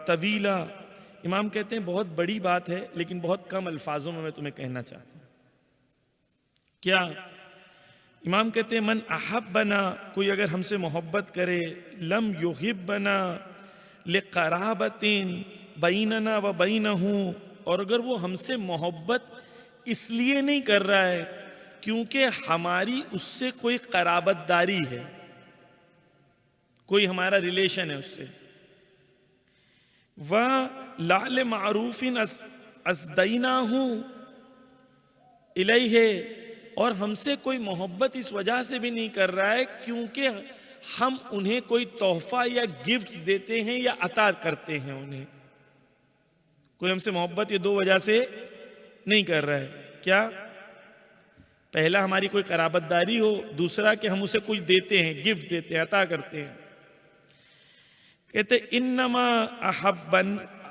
طویلہ، امام کہتے ہیں بہت بڑی بات ہے لیکن بہت کم الفاظوں میں تمہیں کہنا چاہتا ہوں۔ کیا؟ امام کہتے ہیں من احبنا، کوئی اگر ہم سے محبت کرے، لم یحبنا لقرابۃ بیننا و بینہ، اور اگر وہ ہم سے محبت اس لیے نہیں کر رہا ہے کیونکہ ہماری اس سے کوئی قرابت داری ہے، کوئی ہمارا ریلیشن ہے اس سے، وَلَا لِمَعْرُوفٍ أَسْدَيْنَاهُ إِلَيْهِ، اور ہم سے کوئی محبت اس وجہ سے بھی نہیں کر رہا ہے کیونکہ ہم انہیں کوئی تحفہ یا گفٹس دیتے ہیں یا عطا کرتے ہیں انہیں۔ کوئی ہم سے محبت یہ دو وجہ سے نہیں کر رہا ہے، کیا؟ پہلا ہماری کوئی قرابت داری ہو، دوسرا کہ ہم اسے کچھ دیتے ہیں، گفٹ دیتے ہیں، عطا کرتے ہیں۔ کہتے انما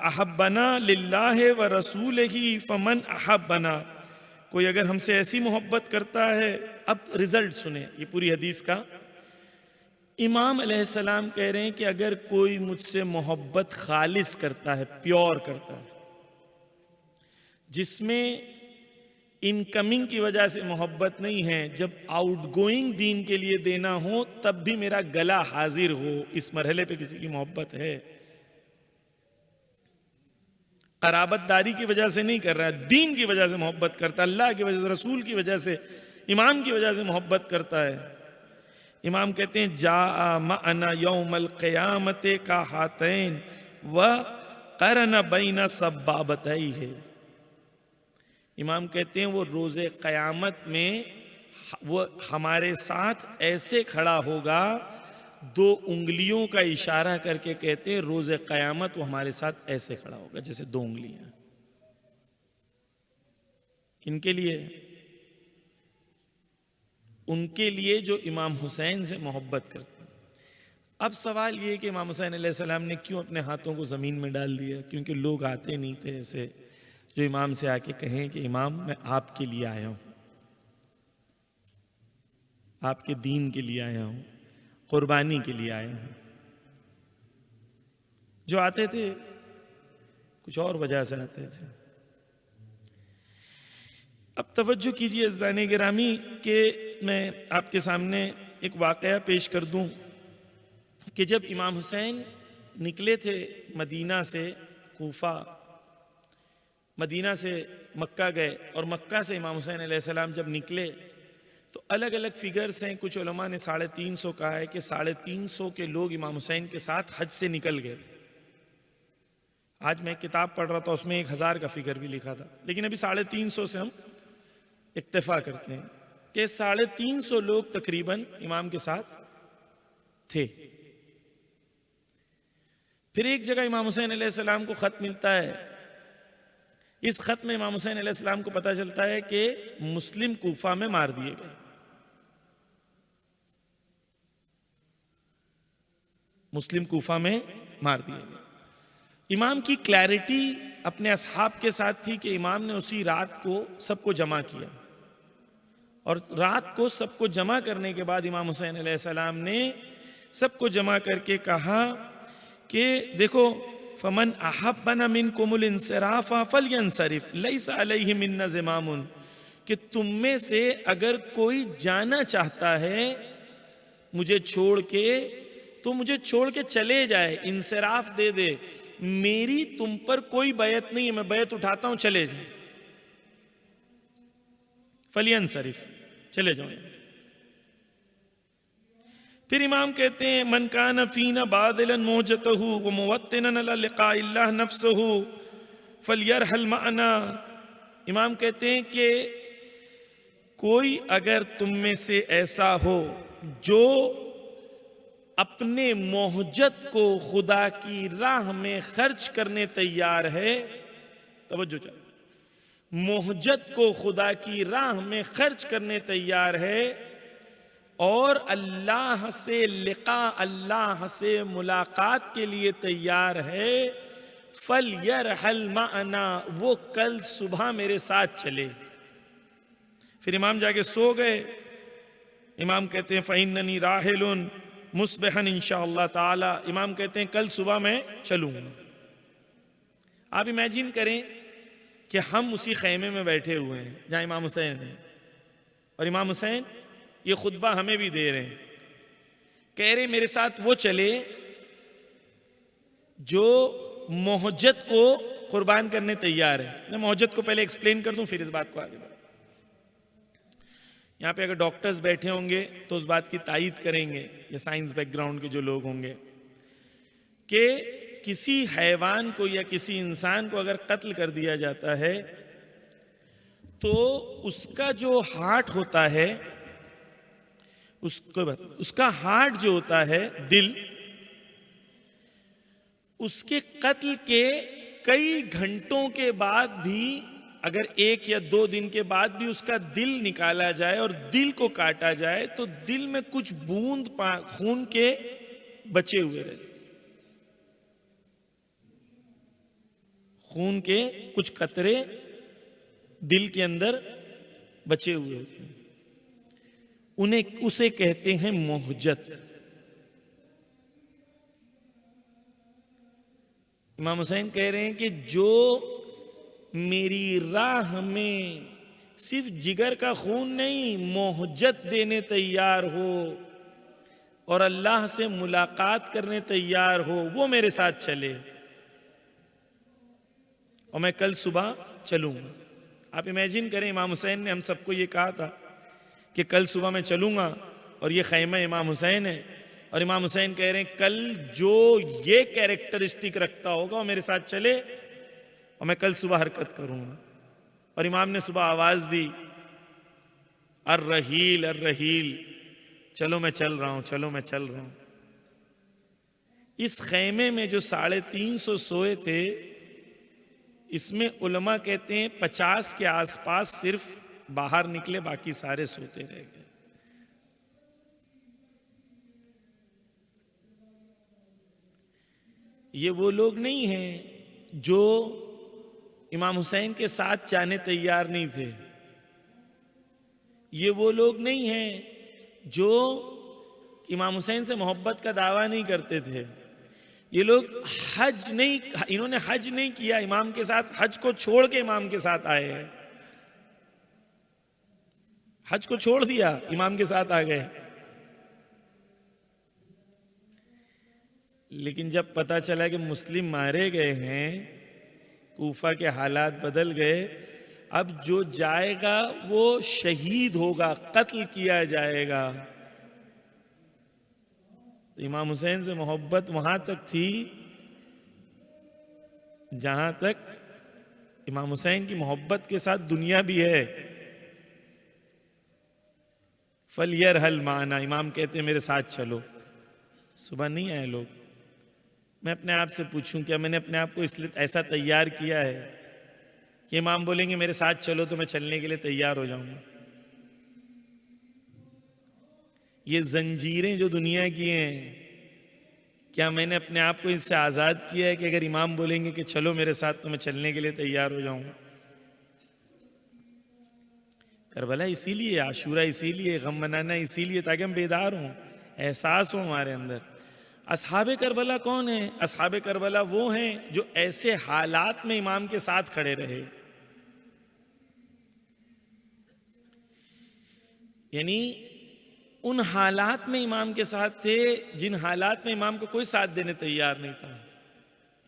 احبنا للہ و رسولہ فمن احبنا، کوئی اگر ہم سے ایسی محبت کرتا ہے۔ اب رزلٹ سنیں یہ پوری حدیث کا۔ امام علیہ السلام کہہ رہے ہیں کہ اگر کوئی مجھ سے محبت خالص کرتا ہے، پیور کرتا ہے، جس میں انکمنگ کی وجہ سے محبت نہیں ہے، جب آؤٹ گوئنگ دین کے لیے دینا ہو تب بھی میرا گلا حاضر ہو، اس مرحلے پہ کسی کی محبت ہے، قرابت داری کی وجہ سے نہیں کر رہا ہے، دین کی وجہ سے محبت کرتا ہے، اللہ کی وجہ سے، رسول کی وجہ سے، امام کی وجہ سے محبت کرتا ہے۔ امام کہتے ہیں جاء معنا یوم القیامت کا ہاتین وقرن بین سبابتیہ، امام کہتے ہیں وہ روز قیامت میں وہ ہمارے ساتھ ایسے کھڑا ہوگا، دو انگلیوں کا اشارہ کر کے کہتے ہیں روز قیامت وہ ہمارے ساتھ ایسے کھڑا ہوگا جیسے دو انگلیاں۔ کن کے لیے؟ ان کے لیے جو امام حسین سے محبت کرتے ہیں۔ اب سوال یہ کہ امام حسین علیہ السلام نے کیوں اپنے ہاتھوں کو زمین میں ڈال دیا؟ کیونکہ لوگ آتے نہیں تھے ایسے جو امام سے آ کے کہیں کہ امام میں آپ کے لیے آیا ہوں، آپ کے دین کے لیے آیا ہوں، قربانی کے لیے آیا ہوں۔ جو آتے تھے کچھ اور وجہ سے آتے تھے۔ اب توجہ کیجیے عزیزان گرامی کہ میں آپ کے سامنے ایک واقعہ پیش کر دوں کہ جب امام حسین نکلے تھے مدینہ سے کوفہ، مدینہ سے مکہ گئے، اور مکہ سے امام حسین علیہ السلام جب نکلے تو الگ الگ فگرز ہیں، کچھ علماء نے 350 کہا ہے کہ 350 کے لوگ امام حسین کے ساتھ حج سے نکل گئے تھے۔ آج میں کتاب پڑھ رہا تھا اس میں 1000 کا فگر بھی لکھا تھا، لیکن ابھی 350 سے ہم اکتفا کرتے ہیں کہ 350 لوگ تقریباً امام کے ساتھ تھے۔ پھر ایک جگہ امام حسین علیہ السلام کو خط ملتا ہے، اس خط میں امام حسین علیہ السلام کو پتہ چلتا ہے کہ مسلم کوفہ میں مار دیے گئے۔ مسلم کوفہ میں مار دیے گئے۔ امام کی کلیئرٹی اپنے اصحاب کے ساتھ تھی کہ امام نے اسی رات کو سب کو جمع کیا، اور رات کو سب کو جمع کرنے کے بعد امام حسین علیہ السلام نے سب کو جمع کر کے کہا کہ دیکھو فمن احبنا منکم الانصراف فلینصرف لیس علیہ منا زمام، کہ تم میں سے اگر کوئی جانا چاہتا ہے مجھے چھوڑ کے تو مجھے چھوڑ کے چلے جائے، انصراف دے دے، میری تم پر کوئی بیعت نہیں ہے، میں بیعت اٹھاتا ہوں، چلے جائے، فَلْيَنْصَرِفْ، چلے جاؤ۔ پھر امام کہتے ہیں من کان فینا باذلا موجتہ وموطنا علی لقاء اللہ نفسہ فلیرحل معنا۔ امام کہتے ہیں کہ کوئی اگر تم میں سے ایسا ہو جو اپنے مہجت کو خدا کی راہ میں خرچ کرنے تیار ہے، توجہ چاہیے، مہجت کو خدا کی راہ میں خرچ کرنے تیار ہے اور اللہ سے لقاء، اللہ سے ملاقات کے لیے تیار ہے، فَلْيَرْحَلْ مَعَنَا، وہ کل صبح میرے ساتھ چلے۔ پھر امام جا کے سو گئے۔ امام کہتے ہیں فَإِنَّنِي رَاحِلٌ مُصْبِحًا انشاءاللہ تعالی، امام کہتے ہیں کل صبح میں چلوں گا۔ آپ امیجن کریں کہ ہم اسی خیمے میں بیٹھے ہوئے ہیں جہاں امام حسین ہیں، اور امام حسین یہ خطبہ ہمیں بھی دے رہے ہیں، کہہ رہے میرے ساتھ وہ چلے جو مہجت کو قربان کرنے تیار ہے۔ میں مہجت کو پہلے ایکسپلین کر دوں پھر اس بات کو آگے بڑھوں۔ یہاں پہ اگر ڈاکٹرز بیٹھے ہوں گے تو اس بات کی تائید کریں گے، یا سائنس بیک گراؤنڈ کے جو لوگ ہوں گے، کہ کسی حیوان کو یا کسی انسان کو اگر قتل کر دیا جاتا ہے تو اس کا جو ہارٹ ہوتا ہے، اس کا ہارٹ جو ہوتا ہے، دل، اس کے قتل کے کئی گھنٹوں کے بعد بھی، اگر 1 یا 2 دن کے بعد بھی اس کا دل نکالا جائے اور دل کو کاٹا جائے تو دل میں کچھ بوند خون کے بچے ہوئے رہتے، خون کے کچھ قطرے دل کے اندر بچے ہوئے ہوتے ہیں، اسے کہتے ہیں مہجت۔ امام حسین کہہ رہے ہیں کہ جو میری راہ میں صرف جگر کا خون نہیں، مہجت دینے تیار ہو اور اللہ سے ملاقات کرنے تیار ہو، وہ میرے ساتھ چلے اور میں کل صبح چلوں گا۔ آپ امیجن کریں امام حسین نے ہم سب کو یہ کہا تھا کہ کل صبح میں چلوں گا، اور یہ خیمہ امام حسین ہے، اور امام حسین کہہ رہے ہیں کل جو یہ کیریکٹرسٹک رکھتا ہوگا وہ میرے ساتھ چلے اور میں کل صبح حرکت کروں گا۔ اور امام نے صبح آواز دی الرحیل الرحیل، چلو میں چل رہا ہوں، چلو میں چل رہا ہوں۔ اس خیمے میں جو 350 سوئے تھے، اس میں علماء کہتے ہیں 50 کے آس پاس صرف باہر نکلے، باقی سارے سوتے رہ گئے۔ یہ وہ لوگ نہیں ہیں جو امام حسین کے ساتھ جانے تیار نہیں تھے، یہ وہ لوگ نہیں ہیں جو امام حسین سے محبت کا دعویٰ نہیں کرتے تھے، یہ لوگ انہوں نے حج نہیں کیا امام کے ساتھ، حج کو چھوڑ کے امام کے ساتھ آئے ہیں، حج کو چھوڑ دیا امام کے ساتھ آ گئے۔ لیکن جب پتا چلا کہ مسلم مارے گئے ہیں، کوفہ کے حالات بدل گئے، اب جو جائے گا وہ شہید ہوگا، قتل کیا جائے گا۔ امام حسین سے محبت وہاں تک تھی جہاں تک امام حسین کی محبت کے ساتھ دنیا بھی ہے۔ فَلْيَرْحَلْ مَعَنَا، امام کہتے ہیں میرے ساتھ چلو۔ صبح نہیں آئے لوگ۔ میں اپنے آپ سے پوچھوں کیا میں نے اپنے آپ کو اس لیے ایسا تیار کیا ہے کہ امام بولیں گے میرے ساتھ چلو تو میں چلنے کے لیے تیار ہو جاؤں گا؟ یہ زنجیریں جو دنیا کی ہیں، کیا میں نے اپنے آپ کو اس سے آزاد کیا ہے کہ اگر امام بولیں گے کہ چلو میرے ساتھ تو میں چلنے کے لیے تیار ہو جاؤں گا؟ کربلا اسی لیے، عاشورہ اسی لیے، غم منانا اسی لیے تاکہ ہم بیدار ہوں، احساس ہو ہمارے اندر۔ اصحاب کربلا کون ہیں؟ اصحاب کربلا وہ ہیں جو ایسے حالات میں امام کے ساتھ کھڑے رہے۔ یعنی ان حالات میں امام کے ساتھ تھے جن حالات میں امام کو کوئی ساتھ دینے تیار نہیں تھا،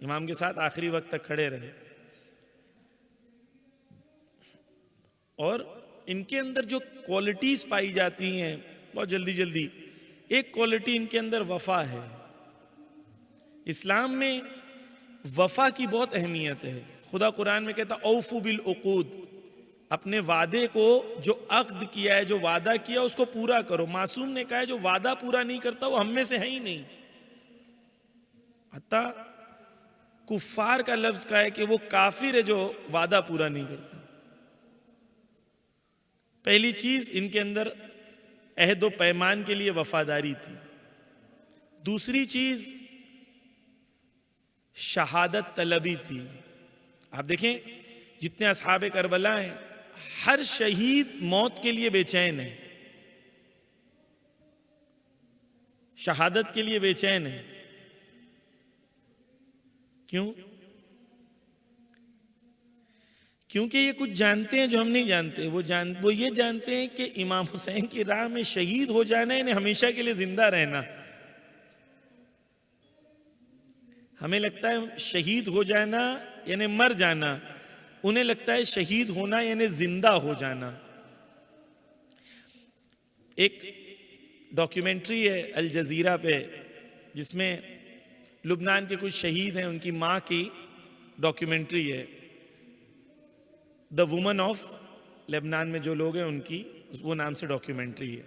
امام کے ساتھ آخری وقت تک کھڑے رہے. اور ان کے اندر جو کوالٹیز پائی جاتی ہیں بہت جلدی، ایک کوالٹی ان کے اندر وفا ہے. اسلام میں وفا کی بہت اہمیت ہے. خدا قرآن میں کہتا اوفو بالعقود، اپنے وعدے کو، جو عقد کیا ہے، جو وعدہ کیا اس کو پورا کرو. معصوم نے کہا ہے جو وعدہ پورا نہیں کرتا وہ ہم میں سے ہے ہی نہیں. حتیٰ کفار کا لفظ کا ہے کہ وہ کافر ہے جو وعدہ پورا نہیں کرتا. پہلی چیز ان کے اندر عہد و پیمان کے لیے وفاداری تھی. دوسری چیز شہادت طلبی تھی. آپ دیکھیں جتنے اصحاب کربلا ہیں ہر شہید موت کے لیے بے چین ہے، شہادت کے لیے بے چین ہے. کیوں؟ کیونکہ یہ کچھ جانتے ہیں جو ہم نہیں جانتے. وہ یہ جانتے ہیں کہ امام حسین کی راہ میں شہید ہو جانا ہے، انہیں ہمیشہ کے لیے زندہ رہنا. ہمیں لگتا ہے شہید ہو جانا یعنی مر جانا، انہیں لگتا ہے شہید ہونا یعنی زندہ ہو جانا. ایک ڈاکیومنٹری ہے الجزیرہ پہ جس میں لبنان کے کچھ شہید ہیں، ان کی ماں کی ڈاکیومنٹری ہے. دا وومن آف لبنان میں جو لوگ ہیں ان کی، وہ نام سے ڈاکیومنٹری ہے،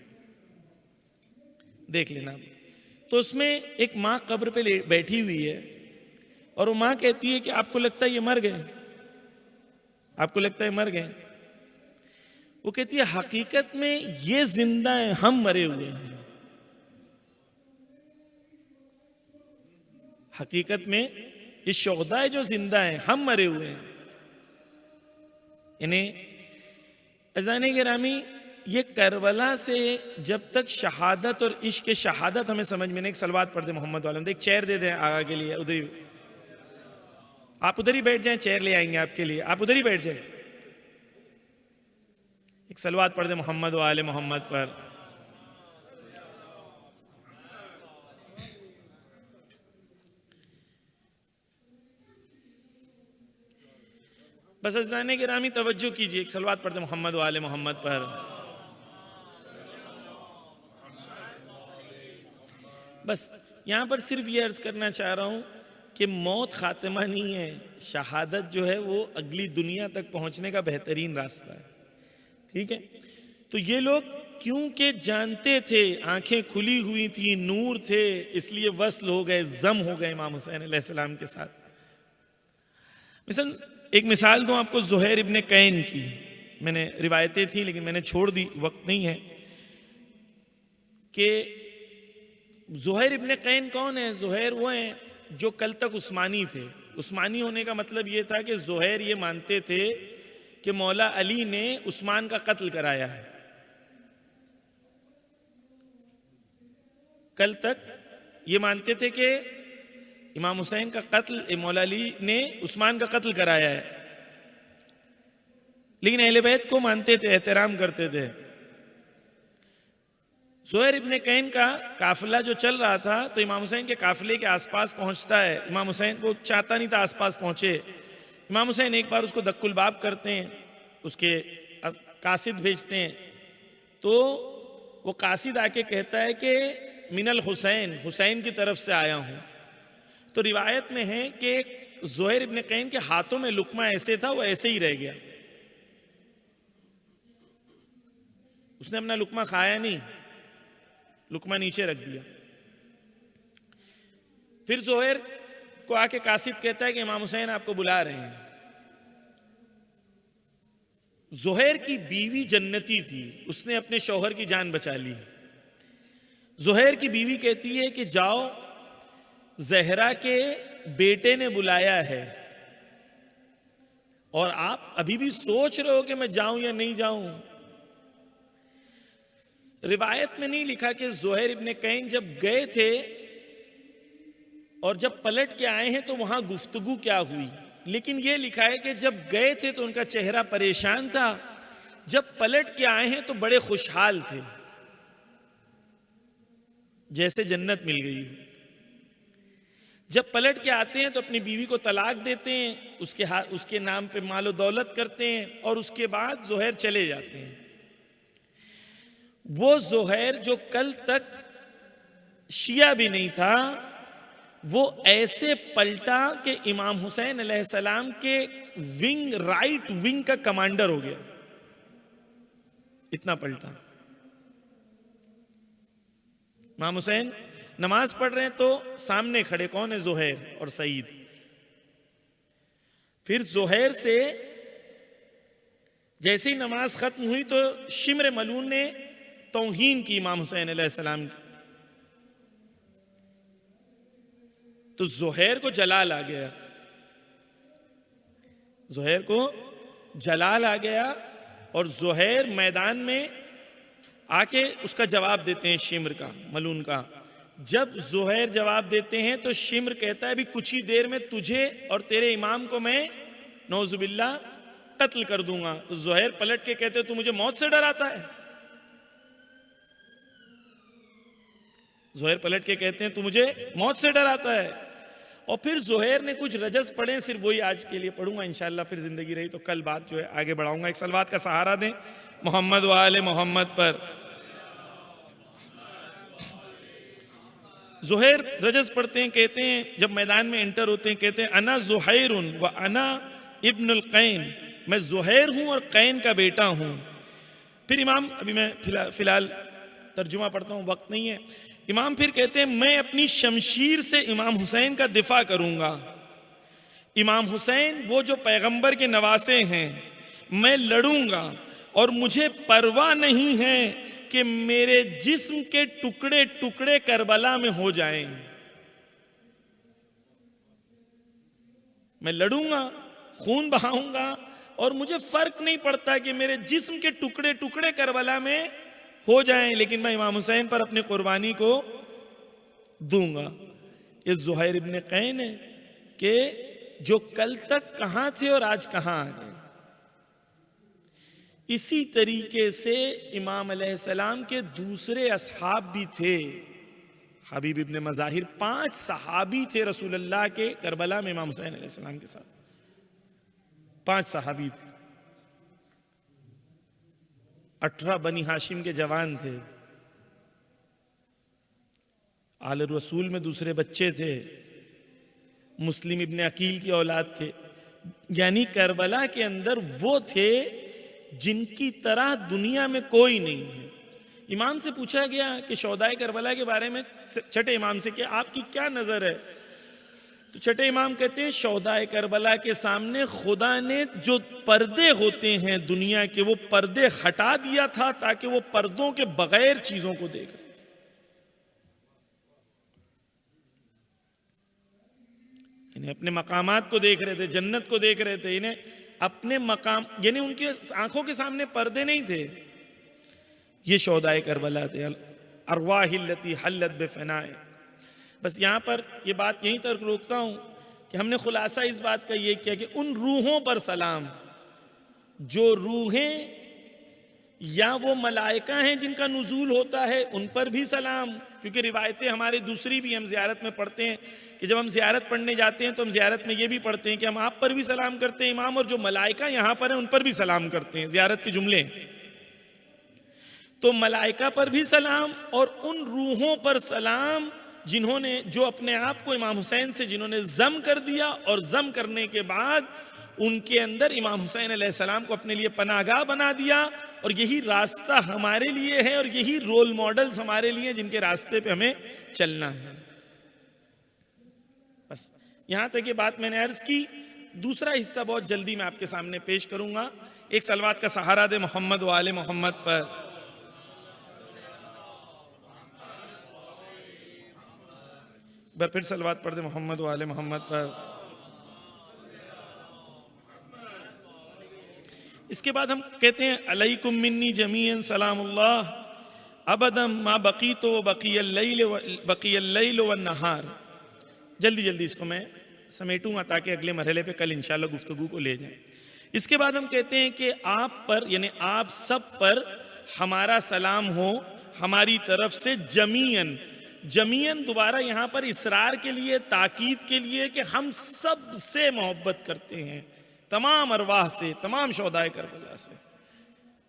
دیکھ لینا. تو اس میں ایک ماں قبر پہ بیٹھی ہوئی ہے اور وہ ماں کہتی ہے کہ آپ کو لگتا ہے یہ مر گئے، آپ کو لگتا ہے مر گئے. وہ کہتی ہے حقیقت میں یہ زندہ ہیں، ہم مرے ہوئے ہیں. حقیقت میں یہ شہداء جو زندہ ہیں، ہم مرے ہوئے ہیں. یعنی عزیزان گرامی، یہ کربلا سے جب تک شہادت اور عشق شہادت ہمیں سمجھ میں نہیں. ایک صلوات پڑھ دیں محمد والے. ایک چیئر دے دیں آگا کے لیے، ادھر ہی آپ ادھر ہی بیٹھ جائیں، چیئر لے آئیں گے آپ کے لیے، آپ ادھر ہی بیٹھ جائیں. ایک صلوات پڑھ دیں محمد و آل محمد پر. بس عزیزان گرامی توجہ کیجئے، ایک صلوات پڑھ دیں محمد و آل محمد پر. بس یہاں پر صرف یہ عرض کرنا چاہ رہا ہوں کہ موت خاتمہ نہیں ہے، شہادت جو ہے وہ اگلی دنیا تک پہنچنے کا بہترین راستہ ہے. ٹھیک ہے؟ تو یہ لوگ کیونکہ جانتے تھے، آنکھیں کھلی ہوئی تھی، نور تھے، اس لیے وصل ہو گئے، ضم ہو گئے امام حسین علیہ السلام کے ساتھ. ایک مثال دوں آپ کو زہیر ابن قین کی. میں نے روایتیں تھیں لیکن میں نے چھوڑ دی، وقت نہیں ہے. کہ زہیر ابن قین کون ہے؟ زہیر وہ ہیں جو کل تک عثمانی تھے. عثمانی ہونے کا مطلب یہ تھا کہ زہیر یہ مانتے تھے کہ مولا علی نے عثمان کا قتل کرایا ہے. کل تک یہ مانتے تھے کہ امام حسین کا قتل، مولا علی نے عثمان کا قتل کرایا ہے، لیکن اہل بیت کو مانتے تھے، احترام کرتے تھے. زہیر ابن قین کا قافلہ جو چل رہا تھا تو امام حسین کے قافلے کے آس پاس پہنچتا ہے. امام حسین کو چاہتا نہیں تھا آس پاس پہنچے. امام حسین ایک بار اس کو دک الباب کرتے ہیں، اس کے قاصد بھیجتے ہیں. تو وہ قاصد آ کے کہتا ہے کہ من الحسین، حسین کی طرف سے آیا ہوں. تو روایت میں ہے کہ زہیر ابن قین کے ہاتھوں میں لقمہ ایسے تھا، وہ ایسے ہی رہ گیا. اس نے اپنا لقمہ کھایا نہیں، لقمہ نیچے رکھ دیا. پھر زہیر کو آ کے قاصد کہتا ہے کہ امام حسین آپ کو بلا رہے ہیں. زہیر کی بیوی جنتی تھی، اس نے اپنے شوہر کی جان بچا لی. زہیر کی بیوی کہتی ہے کہ جاؤ، زہرا کے بیٹے نے بلایا ہے اور آپ ابھی بھی سوچ رہے ہو کہ میں جاؤں یا نہیں جاؤں. روایت میں نہیں لکھا کہ زہیر ابن قین جب گئے تھے اور جب پلٹ کے آئے ہیں تو وہاں گفتگو کیا ہوئی، لیکن یہ لکھا ہے کہ جب گئے تھے تو ان کا چہرہ پریشان تھا، جب پلٹ کے آئے ہیں تو بڑے خوشحال تھے، جیسے جنت مل گئی۔ جب پلٹ کے آتے ہیں تو اپنی بیوی کو طلاق دیتے ہیں، اس کے نام پہ مال و دولت کرتے ہیں، اور اس کے بعد زہیر چلے جاتے ہیں۔ وہ زہیر جو کل تک شیعہ بھی نہیں تھا، وہ ایسے پلٹا کہ امام حسین علیہ السلام کے ونگ، رائٹ ونگ کا کمانڈر ہو گیا، اتنا پلٹا۔ امام حسین نماز پڑھ رہے ہیں تو سامنے کھڑے کون ہے؟ زہیر اور سعید۔ پھر زہیر سے جیسے ہی نماز ختم ہوئی تو شمر ملعون نے توہین کی امام حسین علیہ السلام کی، تو زہیر کو جلال آ گیا، زہیر کو جلال آ گیا، اور زہیر میدان میں آ کے اس کا جواب دیتے ہیں شمر کا، ملعون کا۔ جب زہیر جواب دیتے ہیں تو شمر کہتا ہے بھی کچھ ہی دیر میں تجھے اور تیرے امام کو میں نعوذ باللہ قتل کر دوں گا۔ تو زہیر پلٹ کے کہتے تو مجھے موت سے ڈراتا ہے؟ زہیر پلٹ کے کہتے ہیں تو مجھے موت سے ڈراتا ہے۔ اور پھر زہیر نے کچھ رجز پڑھے، صرف وہی آج کے لیے پڑھوں گا، انشاءاللہ پھر زندگی رہی تو کل بات جو ہے آگے بڑھاؤں گا۔ ایک صلوات کا سہارا دیں محمد و آل محمد پر۔ زہیر رجز پڑھتے ہیں، کہتے ہیں جب میدان میں انٹر ہوتے ہیں، کہتے ہیں انا زہیر و انا ابن القین، میں زہیر ہوں اور قین کا بیٹا ہوں۔ پھر امام، ابھی میں فی الحال ترجمہ پڑھتا ہوں، وقت نہیں ہے۔ امام پھر کہتے ہیں میں اپنی شمشیر سے امام حسین کا دفاع کروں گا۔ امام حسین وہ جو پیغمبر کے نواسے ہیں، میں لڑوں گا، اور مجھے پرواہ نہیں ہے کہ میرے جسم کے ٹکڑے ٹکڑے کربلا میں ہو جائیں۔ میں لڑوں گا، خون بہاؤں گا، اور مجھے فرق نہیں پڑتا کہ میرے جسم کے ٹکڑے ٹکڑے کربلا میں ہو جائیں، لیکن میں امام حسین پر اپنی قربانی کو دوں گا۔ یہ زہیر ابن قین ہے کہ جو کل تک کہاں تھے اور آج کہاں آ گئے۔ اسی طریقے سے امام علیہ السلام کے دوسرے اصحاب بھی تھے، حبیب ابن مظاہر، 5 صحابی تھے رسول اللہ کے کربلا میں امام حسین علیہ السلام کے ساتھ، 5 صحابی تھے، 18 بنی ہاشم کے جوان تھے، آل رسول میں دوسرے بچے تھے، مسلم ابن عقیل کی اولاد تھے، یعنی کربلا کے اندر وہ تھے جن کی طرح دنیا میں کوئی نہیں ہے۔ امام سے پوچھا گیا کہ شہدائے کربلا کے بارے میں، چھٹے امام سے، کہ آپ کی کیا نظر ہے؟ تو چھٹے امام کہتے ہیں شہدائے کربلا کے سامنے خدا نے جو پردے ہوتے ہیں دنیا کے، وہ پردے ہٹا دیا تھا تاکہ وہ پردوں کے بغیر چیزوں کو دیکھ رہے تھے۔ انہیں اپنے مقامات کو دیکھ رہے تھے، جنت کو دیکھ رہے تھے، انہیں اپنے مقام، یعنی ان کے آنکھوں کے سامنے پردے نہیں تھے۔ یہ شہدائے کربلا تھے، ارواح التی حلت بفنائے۔ بس یہاں پر یہ بات یہیں تک روکتا ہوں کہ ہم نے خلاصہ اس بات کا یہ کیا کہ ان روحوں پر سلام، جو روحیں یا وہ ملائکہ ہیں جن کا نزول ہوتا ہے، ان پر بھی سلام، کیونکہ روایتیں ہمارے دوسری بھی ہم زیارت میں پڑھتے ہیں کہ جب ہم زیارت پڑھنے جاتے ہیں تو ہم زیارت میں یہ بھی پڑھتے ہیں کہ ہم آپ پر بھی سلام کرتے ہیں امام، اور جو ملائکہ یہاں پر ہیں ان پر بھی سلام کرتے ہیں، زیارت کے جملے ہیں۔ تو ملائکہ پر بھی سلام، اور ان روحوں پر سلام جنہوں نے، جو اپنے آپ کو امام حسین سے جنہوں نے ضم کر دیا، اور ضم کرنے کے بعد ان کے اندر امام حسین علیہ السلام کو اپنے لیے پناہ گاہ بنا دیا، اور یہی راستہ ہمارے لیے ہے، اور یہی رول ماڈلز ہمارے لیے جن کے راستے پہ ہمیں چلنا ہے۔ بس یہاں تک یہ بات میں نے عرض کی۔ دوسرا حصہ بہت جلدی میں آپ کے سامنے پیش کروں گا۔ ایک صلوات کا سہارا دے محمد و آل محمد پر۔ بار پھر صلوات پڑھ دے محمد و آل محمد پر۔ اس کے بعد ہم کہتے ہیں علیکم منی جمیعا سلام اللہ ابدا ما بقیت و بقی اللیل والنہار۔ جلدی جلدی اس کو میں سمیٹوں گا تاکہ اگلے مرحلے پہ کل انشاءاللہ گفتگو کو لے جائیں۔ اس کے بعد ہم کہتے ہیں کہ آپ پر یعنی آپ سب پر ہمارا سلام ہو ہماری طرف سے جمیعاً. جمیعاً دوبارہ یہاں پر اصرار کے لیے، تاکید کے لیے کہ ہم سب سے محبت کرتے ہیں، تمام ارواح سے، تمام شہدائے کربلا سے.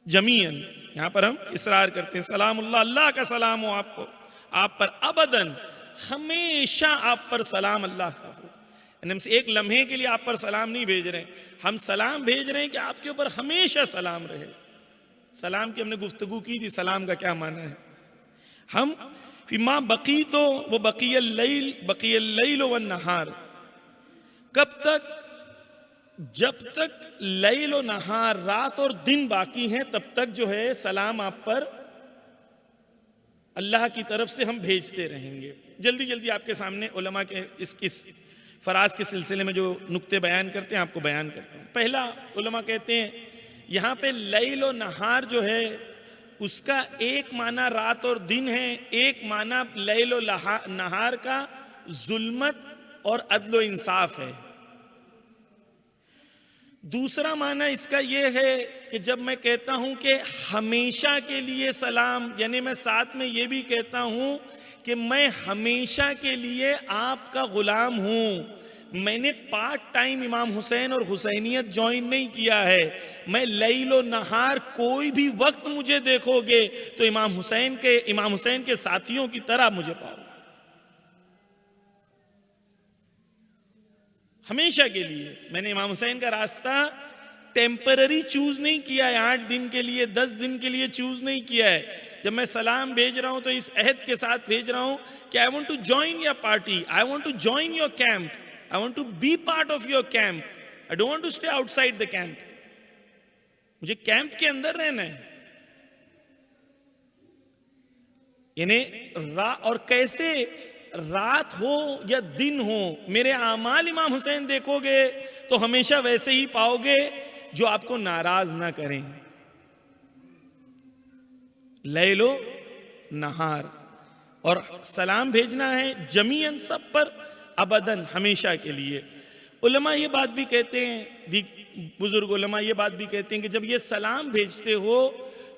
جمیعاً یہاں پر ہم اصرار کرتے ہیں. سلام اللہ، اللہ کا سلام ہو آپ کو، آپ پر ابداً، ہمیشہ آپ پر سلام اللہ کا ہو. یعنی ہم ایک لمحے کے لیے آپ پر سلام نہیں بھیج رہے ہیں، ہم سلام بھیج رہے ہیں کہ آپ کے اوپر ہمیشہ سلام رہے. سلام کی ہم نے گفتگو کی تھی، سلام کا کیا معنی ہے. ہم فیما بقیت و بقی اللیل والنہار، کب تک؟ جب تک لیل و نہار، رات اور دن باقی ہیں، تب تک جو ہے سلام آپ پر اللہ کی طرف سے ہم بھیجتے رہیں گے. جلدی جلدی آپ کے سامنے علماء کے اس فراز کے سلسلے میں جو نقطے بیان کرتے ہیں آپ کو بیان کرتے ہیں. پہلا، علماء کہتے ہیں یہاں پہ لیل و نہار جو ہے اس کا ایک معنی رات اور دن ہے، ایک معنی لیل و نہار کا ظلمت اور عدل و انصاف ہے. دوسرا معنی اس کا یہ ہے کہ جب میں کہتا ہوں کہ ہمیشہ کے لیے سلام، یعنی میں ساتھ میں یہ بھی کہتا ہوں کہ میں ہمیشہ کے لیے آپ کا غلام ہوں. میں نے پارٹ ٹائم امام حسین اور حسینیت جوائن نہیں کیا ہے. میں لیل و نہار کوئی بھی وقت مجھے دیکھو گے تو امام حسین کے ساتھیوں کی طرح مجھے پاؤ. ہمیشہ کے لیے میں نے امام حسین کا راستہ ٹیمپرری چوز نہیں کیا ہے، 8 دن کے لیے 10 دن کے لیے چوز نہیں کیا ہے. جب میں سلام بھیج رہا ہوں تو اس عہد کے ساتھ بھیج رہا ہوں کہ I want to join your party, I want to join your camp, I want to be part of your camp, I don't want to stay outside the camp. مجھے کیمپ کے اندر رہنا ہے. یعنی اور کیسے، رات ہو یا دن ہو، میرے اعمال امام حسین دیکھو گے تو ہمیشہ ویسے ہی پاؤ گے جو آپ کو ناراض نہ کریں. لیل و نہار، اور سلام بھیجنا ہے جمیعاً سب پر، ابداً ہمیشہ کے لیے. علماء یہ بات بھی کہتے ہیں، بزرگ علماء یہ بات بھی کہتے ہیں کہ جب یہ سلام بھیجتے ہو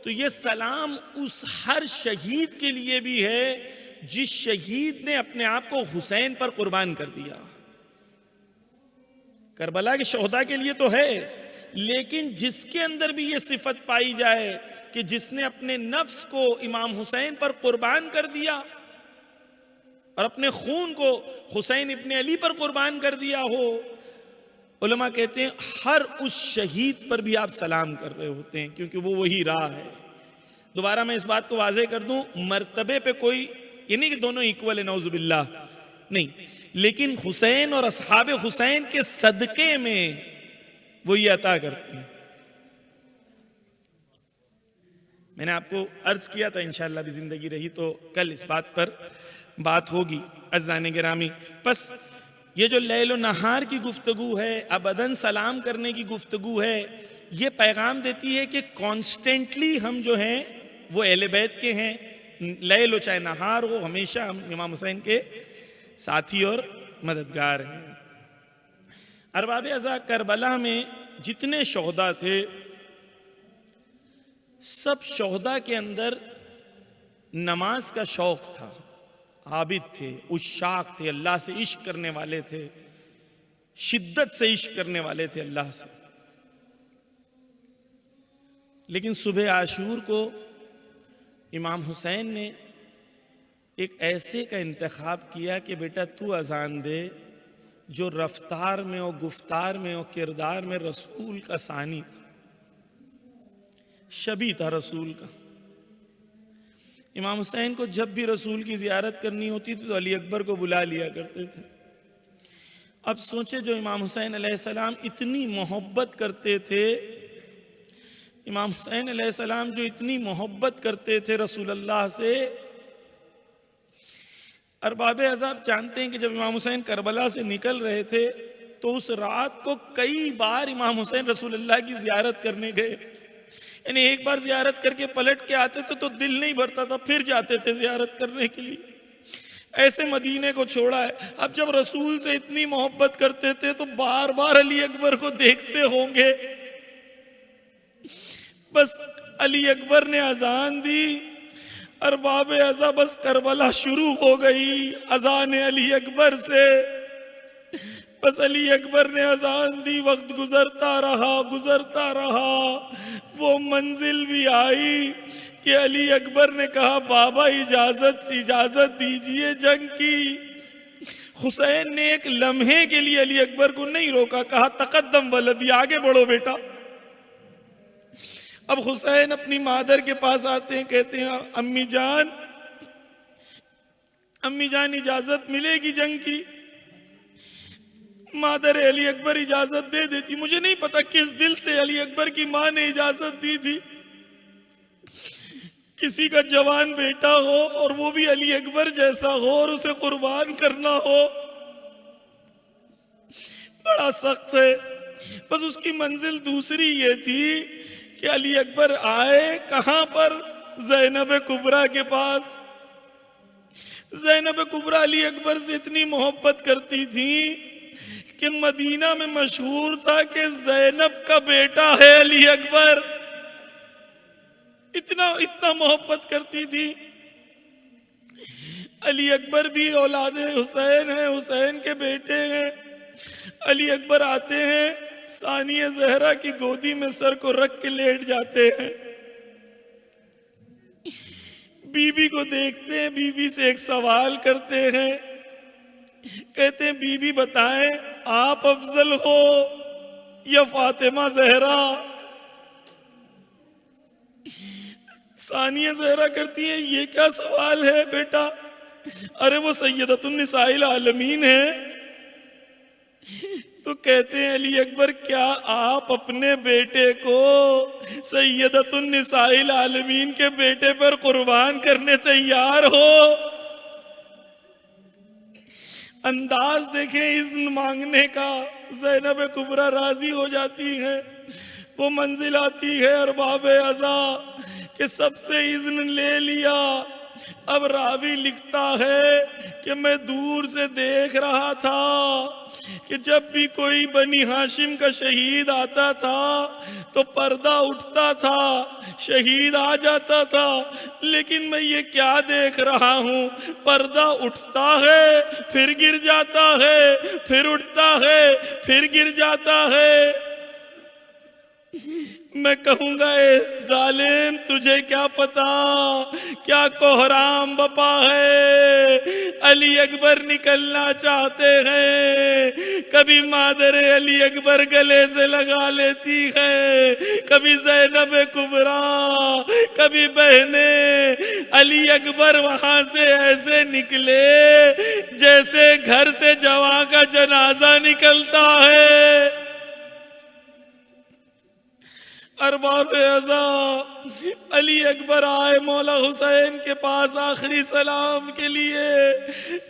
تو یہ سلام اس ہر شہید کے لیے بھی ہے جس شہید نے اپنے آپ کو حسین پر قربان کر دیا. کربلا کے شہداء کے لیے تو ہے، لیکن جس کے اندر بھی یہ صفت پائی جائے کہ جس نے اپنے نفس کو امام حسین پر قربان کر دیا اور اپنے خون کو حسین ابن علی پر قربان کر دیا ہو، علماء کہتے ہیں ہر اس شہید پر بھی آپ سلام کر رہے ہوتے ہیں، کیونکہ وہ وہی راہ ہے. دوبارہ میں اس بات کو واضح کر دوں، مرتبے پہ کوئی یہ نہیں کہ دونوں ایکول ہے، نعوذ باللہ نہیں، لیکن حسین اور اصحاب حسین کے صدقے میں وہ یہ عطا کرتے ہیں. میں نے آپ کو عرض کیا تھا انشاءاللہ بھی زندگی رہی تو کل اس بات پر بات ہوگی. عزیزان گرامی، پس یہ جو لیل و نہار کی گفتگو ہے، ابداً سلام کرنے کی گفتگو ہے، یہ پیغام دیتی ہے کہ کانسٹنٹلی ہم جو ہیں وہ اہل بیت کے ہیں. لیل و چاہے نہار ہو، ہمیشہ ہم امام حسین کے ساتھی اور مددگار ہیں. ارباب ازا، کربلا میں جتنے شہداء تھے سب شہداء کے اندر نماز کا شوق تھا، عابد تھے، عشاق تھے، اللہ سے عشق کرنے والے تھے، شدت سے عشق کرنے والے تھے اللہ سے. لیکن صبح عاشور کو امام حسین نے ایک ایسے کا انتخاب کیا کہ بیٹا تو اذان دے جو رفتار میں اور گفتار میں اور کردار میں رسول کا ثانی تھا، شبیہ تھا رسول کا. امام حسین کو جب بھی رسول کی زیارت کرنی ہوتی تھی تو علی اکبر کو بلا لیا کرتے تھے. اب سوچے جو امام حسین علیہ السلام اتنی محبت کرتے تھے، امام حسین علیہ السلام جو اتنی محبت کرتے تھے رسول اللہ سے، ارباب عذاب جانتے ہیں کہ جب امام حسین کربلا سے نکل رہے تھے تو اس رات کو کئی بار امام حسین رسول اللہ کی زیارت کرنے گئے. یعنی ایک بار زیارت کر کے پلٹ کے آتے تھے تو دل نہیں بھرتا تھا، پھر جاتے تھے زیارت کرنے کے لیے. ایسے مدینے کو چھوڑا ہے. اب جب رسول سے اتنی محبت کرتے تھے تو بار بار علی اکبر کو دیکھتے ہوں گے بس علی اکبر نے اذان دی، ارباب ازا بس کربلا شروع ہو گئی اذان علی اکبر سے. بس علی اکبر نے اذان دی، وقت گزرتا رہا. وہ منزل بھی آئی کہ علی اکبر نے کہا بابا اجازت دیجئے جنگ کی. حسین نے ایک لمحے کے لیے علی اکبر کو نہیں روکا، کہا تقدم ولدی، آگے بڑھو بیٹا. اب حسین اپنی مادر کے پاس آتے ہیں، کہتے ہیں امی جان اجازت ملے گی جنگ کی؟ مادر علی اکبر اجازت دے دیتی. مجھے نہیں پتا کس دل سے علی اکبر کی ماں نے اجازت دی تھی. کسی کا جوان بیٹا ہو اور وہ بھی علی اکبر جیسا ہو اور اسے قربان کرنا ہو، بڑا سخت ہے. بس اس کی منزل دوسری یہ تھی کہ علی اکبر آئے کہاں پر؟ زینب کبریٰ کے پاس. زینب کبریٰ علی اکبر سے اتنی محبت کرتی تھی کہ مدینہ میں مشہور تھا کہ زینب کا بیٹا ہے علی اکبر. اتنا محبت کرتی تھی. علی اکبر بھی اولاد حسین ہیں، حسین کے بیٹے ہیں. علی اکبر آتے ہیں، ثانیہ زہرا کی گودی میں سر کو رکھ کے لیٹ جاتے ہیں. بی بی کو دیکھتے ہیں، بی بی سے ایک سوال کرتے ہیں، کہتے ہیں بی بی بتائیں آپ افضل ہو یا فاطمہ زہرا؟ ثانیہ زہرا کرتی ہیں یہ کیا سوال ہے بیٹا؟ ارے وہ سیدۃ النساء العالمین ہے. تو کہتے ہیں علی اکبر کیا آپ اپنے بیٹے کو سیدۃ النساء العالمین کے بیٹے پر قربان کرنے تیار ہو؟ انداز دیکھیں اذن مانگنے کا. زینب کبریٰ راضی ہو جاتی ہے. وہ منزل آتی ہے ارباب ازا کہ سب سے اذن لے لیا. اب راوی لکھتا ہے کہ میں دور سے دیکھ رہا تھا کہ جب بھی کوئی بنی ہاشم کا شہید آتا تھا تو پردہ اٹھتا تھا، شہید آ جاتا تھا. لیکن میں یہ کیا دیکھ رہا ہوں، پردہ اٹھتا ہے پھر گر جاتا ہے، پھر اٹھتا ہے پھر گر جاتا ہے. میں کہوں گا اے ظالم تجھے کیا پتا کیا کوہرام بپا ہے. علی اکبر نکلنا چاہتے ہیں، کبھی مادر علی اکبر گلے سے لگا لیتی ہے، کبھی زینب کبریٰ، کبھی بہنیں. علی اکبر وہاں سے ایسے نکلے جیسے گھر سے جواں کا جنازہ نکلتا ہے. ارباب ازا علی اکبر آئے مولا حسین کے پاس آخری سلام کے لیے.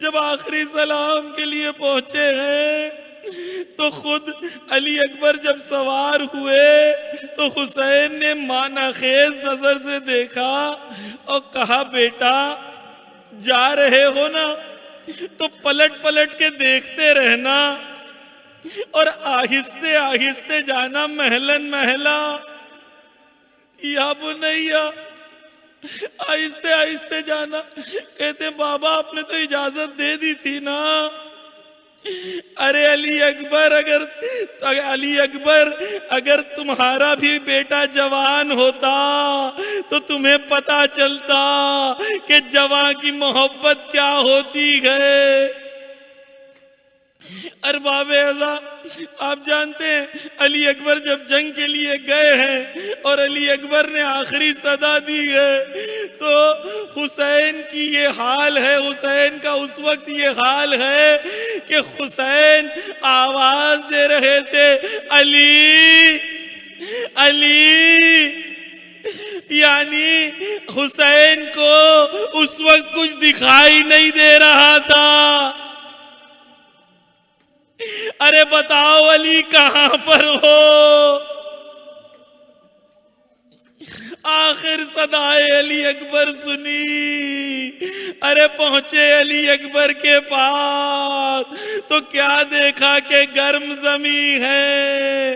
جب آخری سلام کے لیے پہنچے ہیں تو خود علی اکبر جب سوار ہوئے تو حسین نے معنی خیز نظر سے دیکھا اور کہا بیٹا جا رہے ہو نا تو پلٹ کے دیکھتے رہنا اور آہستے آہستے جانا، محلن محلہ. یا بنیا آہستے آہستے جانا. کہتے بابا آپ نے تو اجازت دے دی تھی نا. ارے علی اکبر اگر تمہارا بھی بیٹا جوان ہوتا تو تمہیں پتا چلتا کہ جوان کی محبت کیا ہوتی ہے. ارباب ازا آپ جانتے ہیں علی اکبر جب جنگ کے لیے گئے ہیں اور علی اکبر نے آخری صدا دی ہے تو حسین کی یہ حال ہے، حسین کا اس وقت یہ حال ہے کہ حسین آواز دے رہے تھے علی علی. یعنی حسین کو اس وقت کچھ دکھائی نہیں دے رہا تھا. ارے بتاؤ علی کہاں پر ہو؟ آخر صدائے علی اکبر سنی. ارے پہنچے علی اکبر کے پاس تو کیا دیکھا کہ گرم زمین ہے،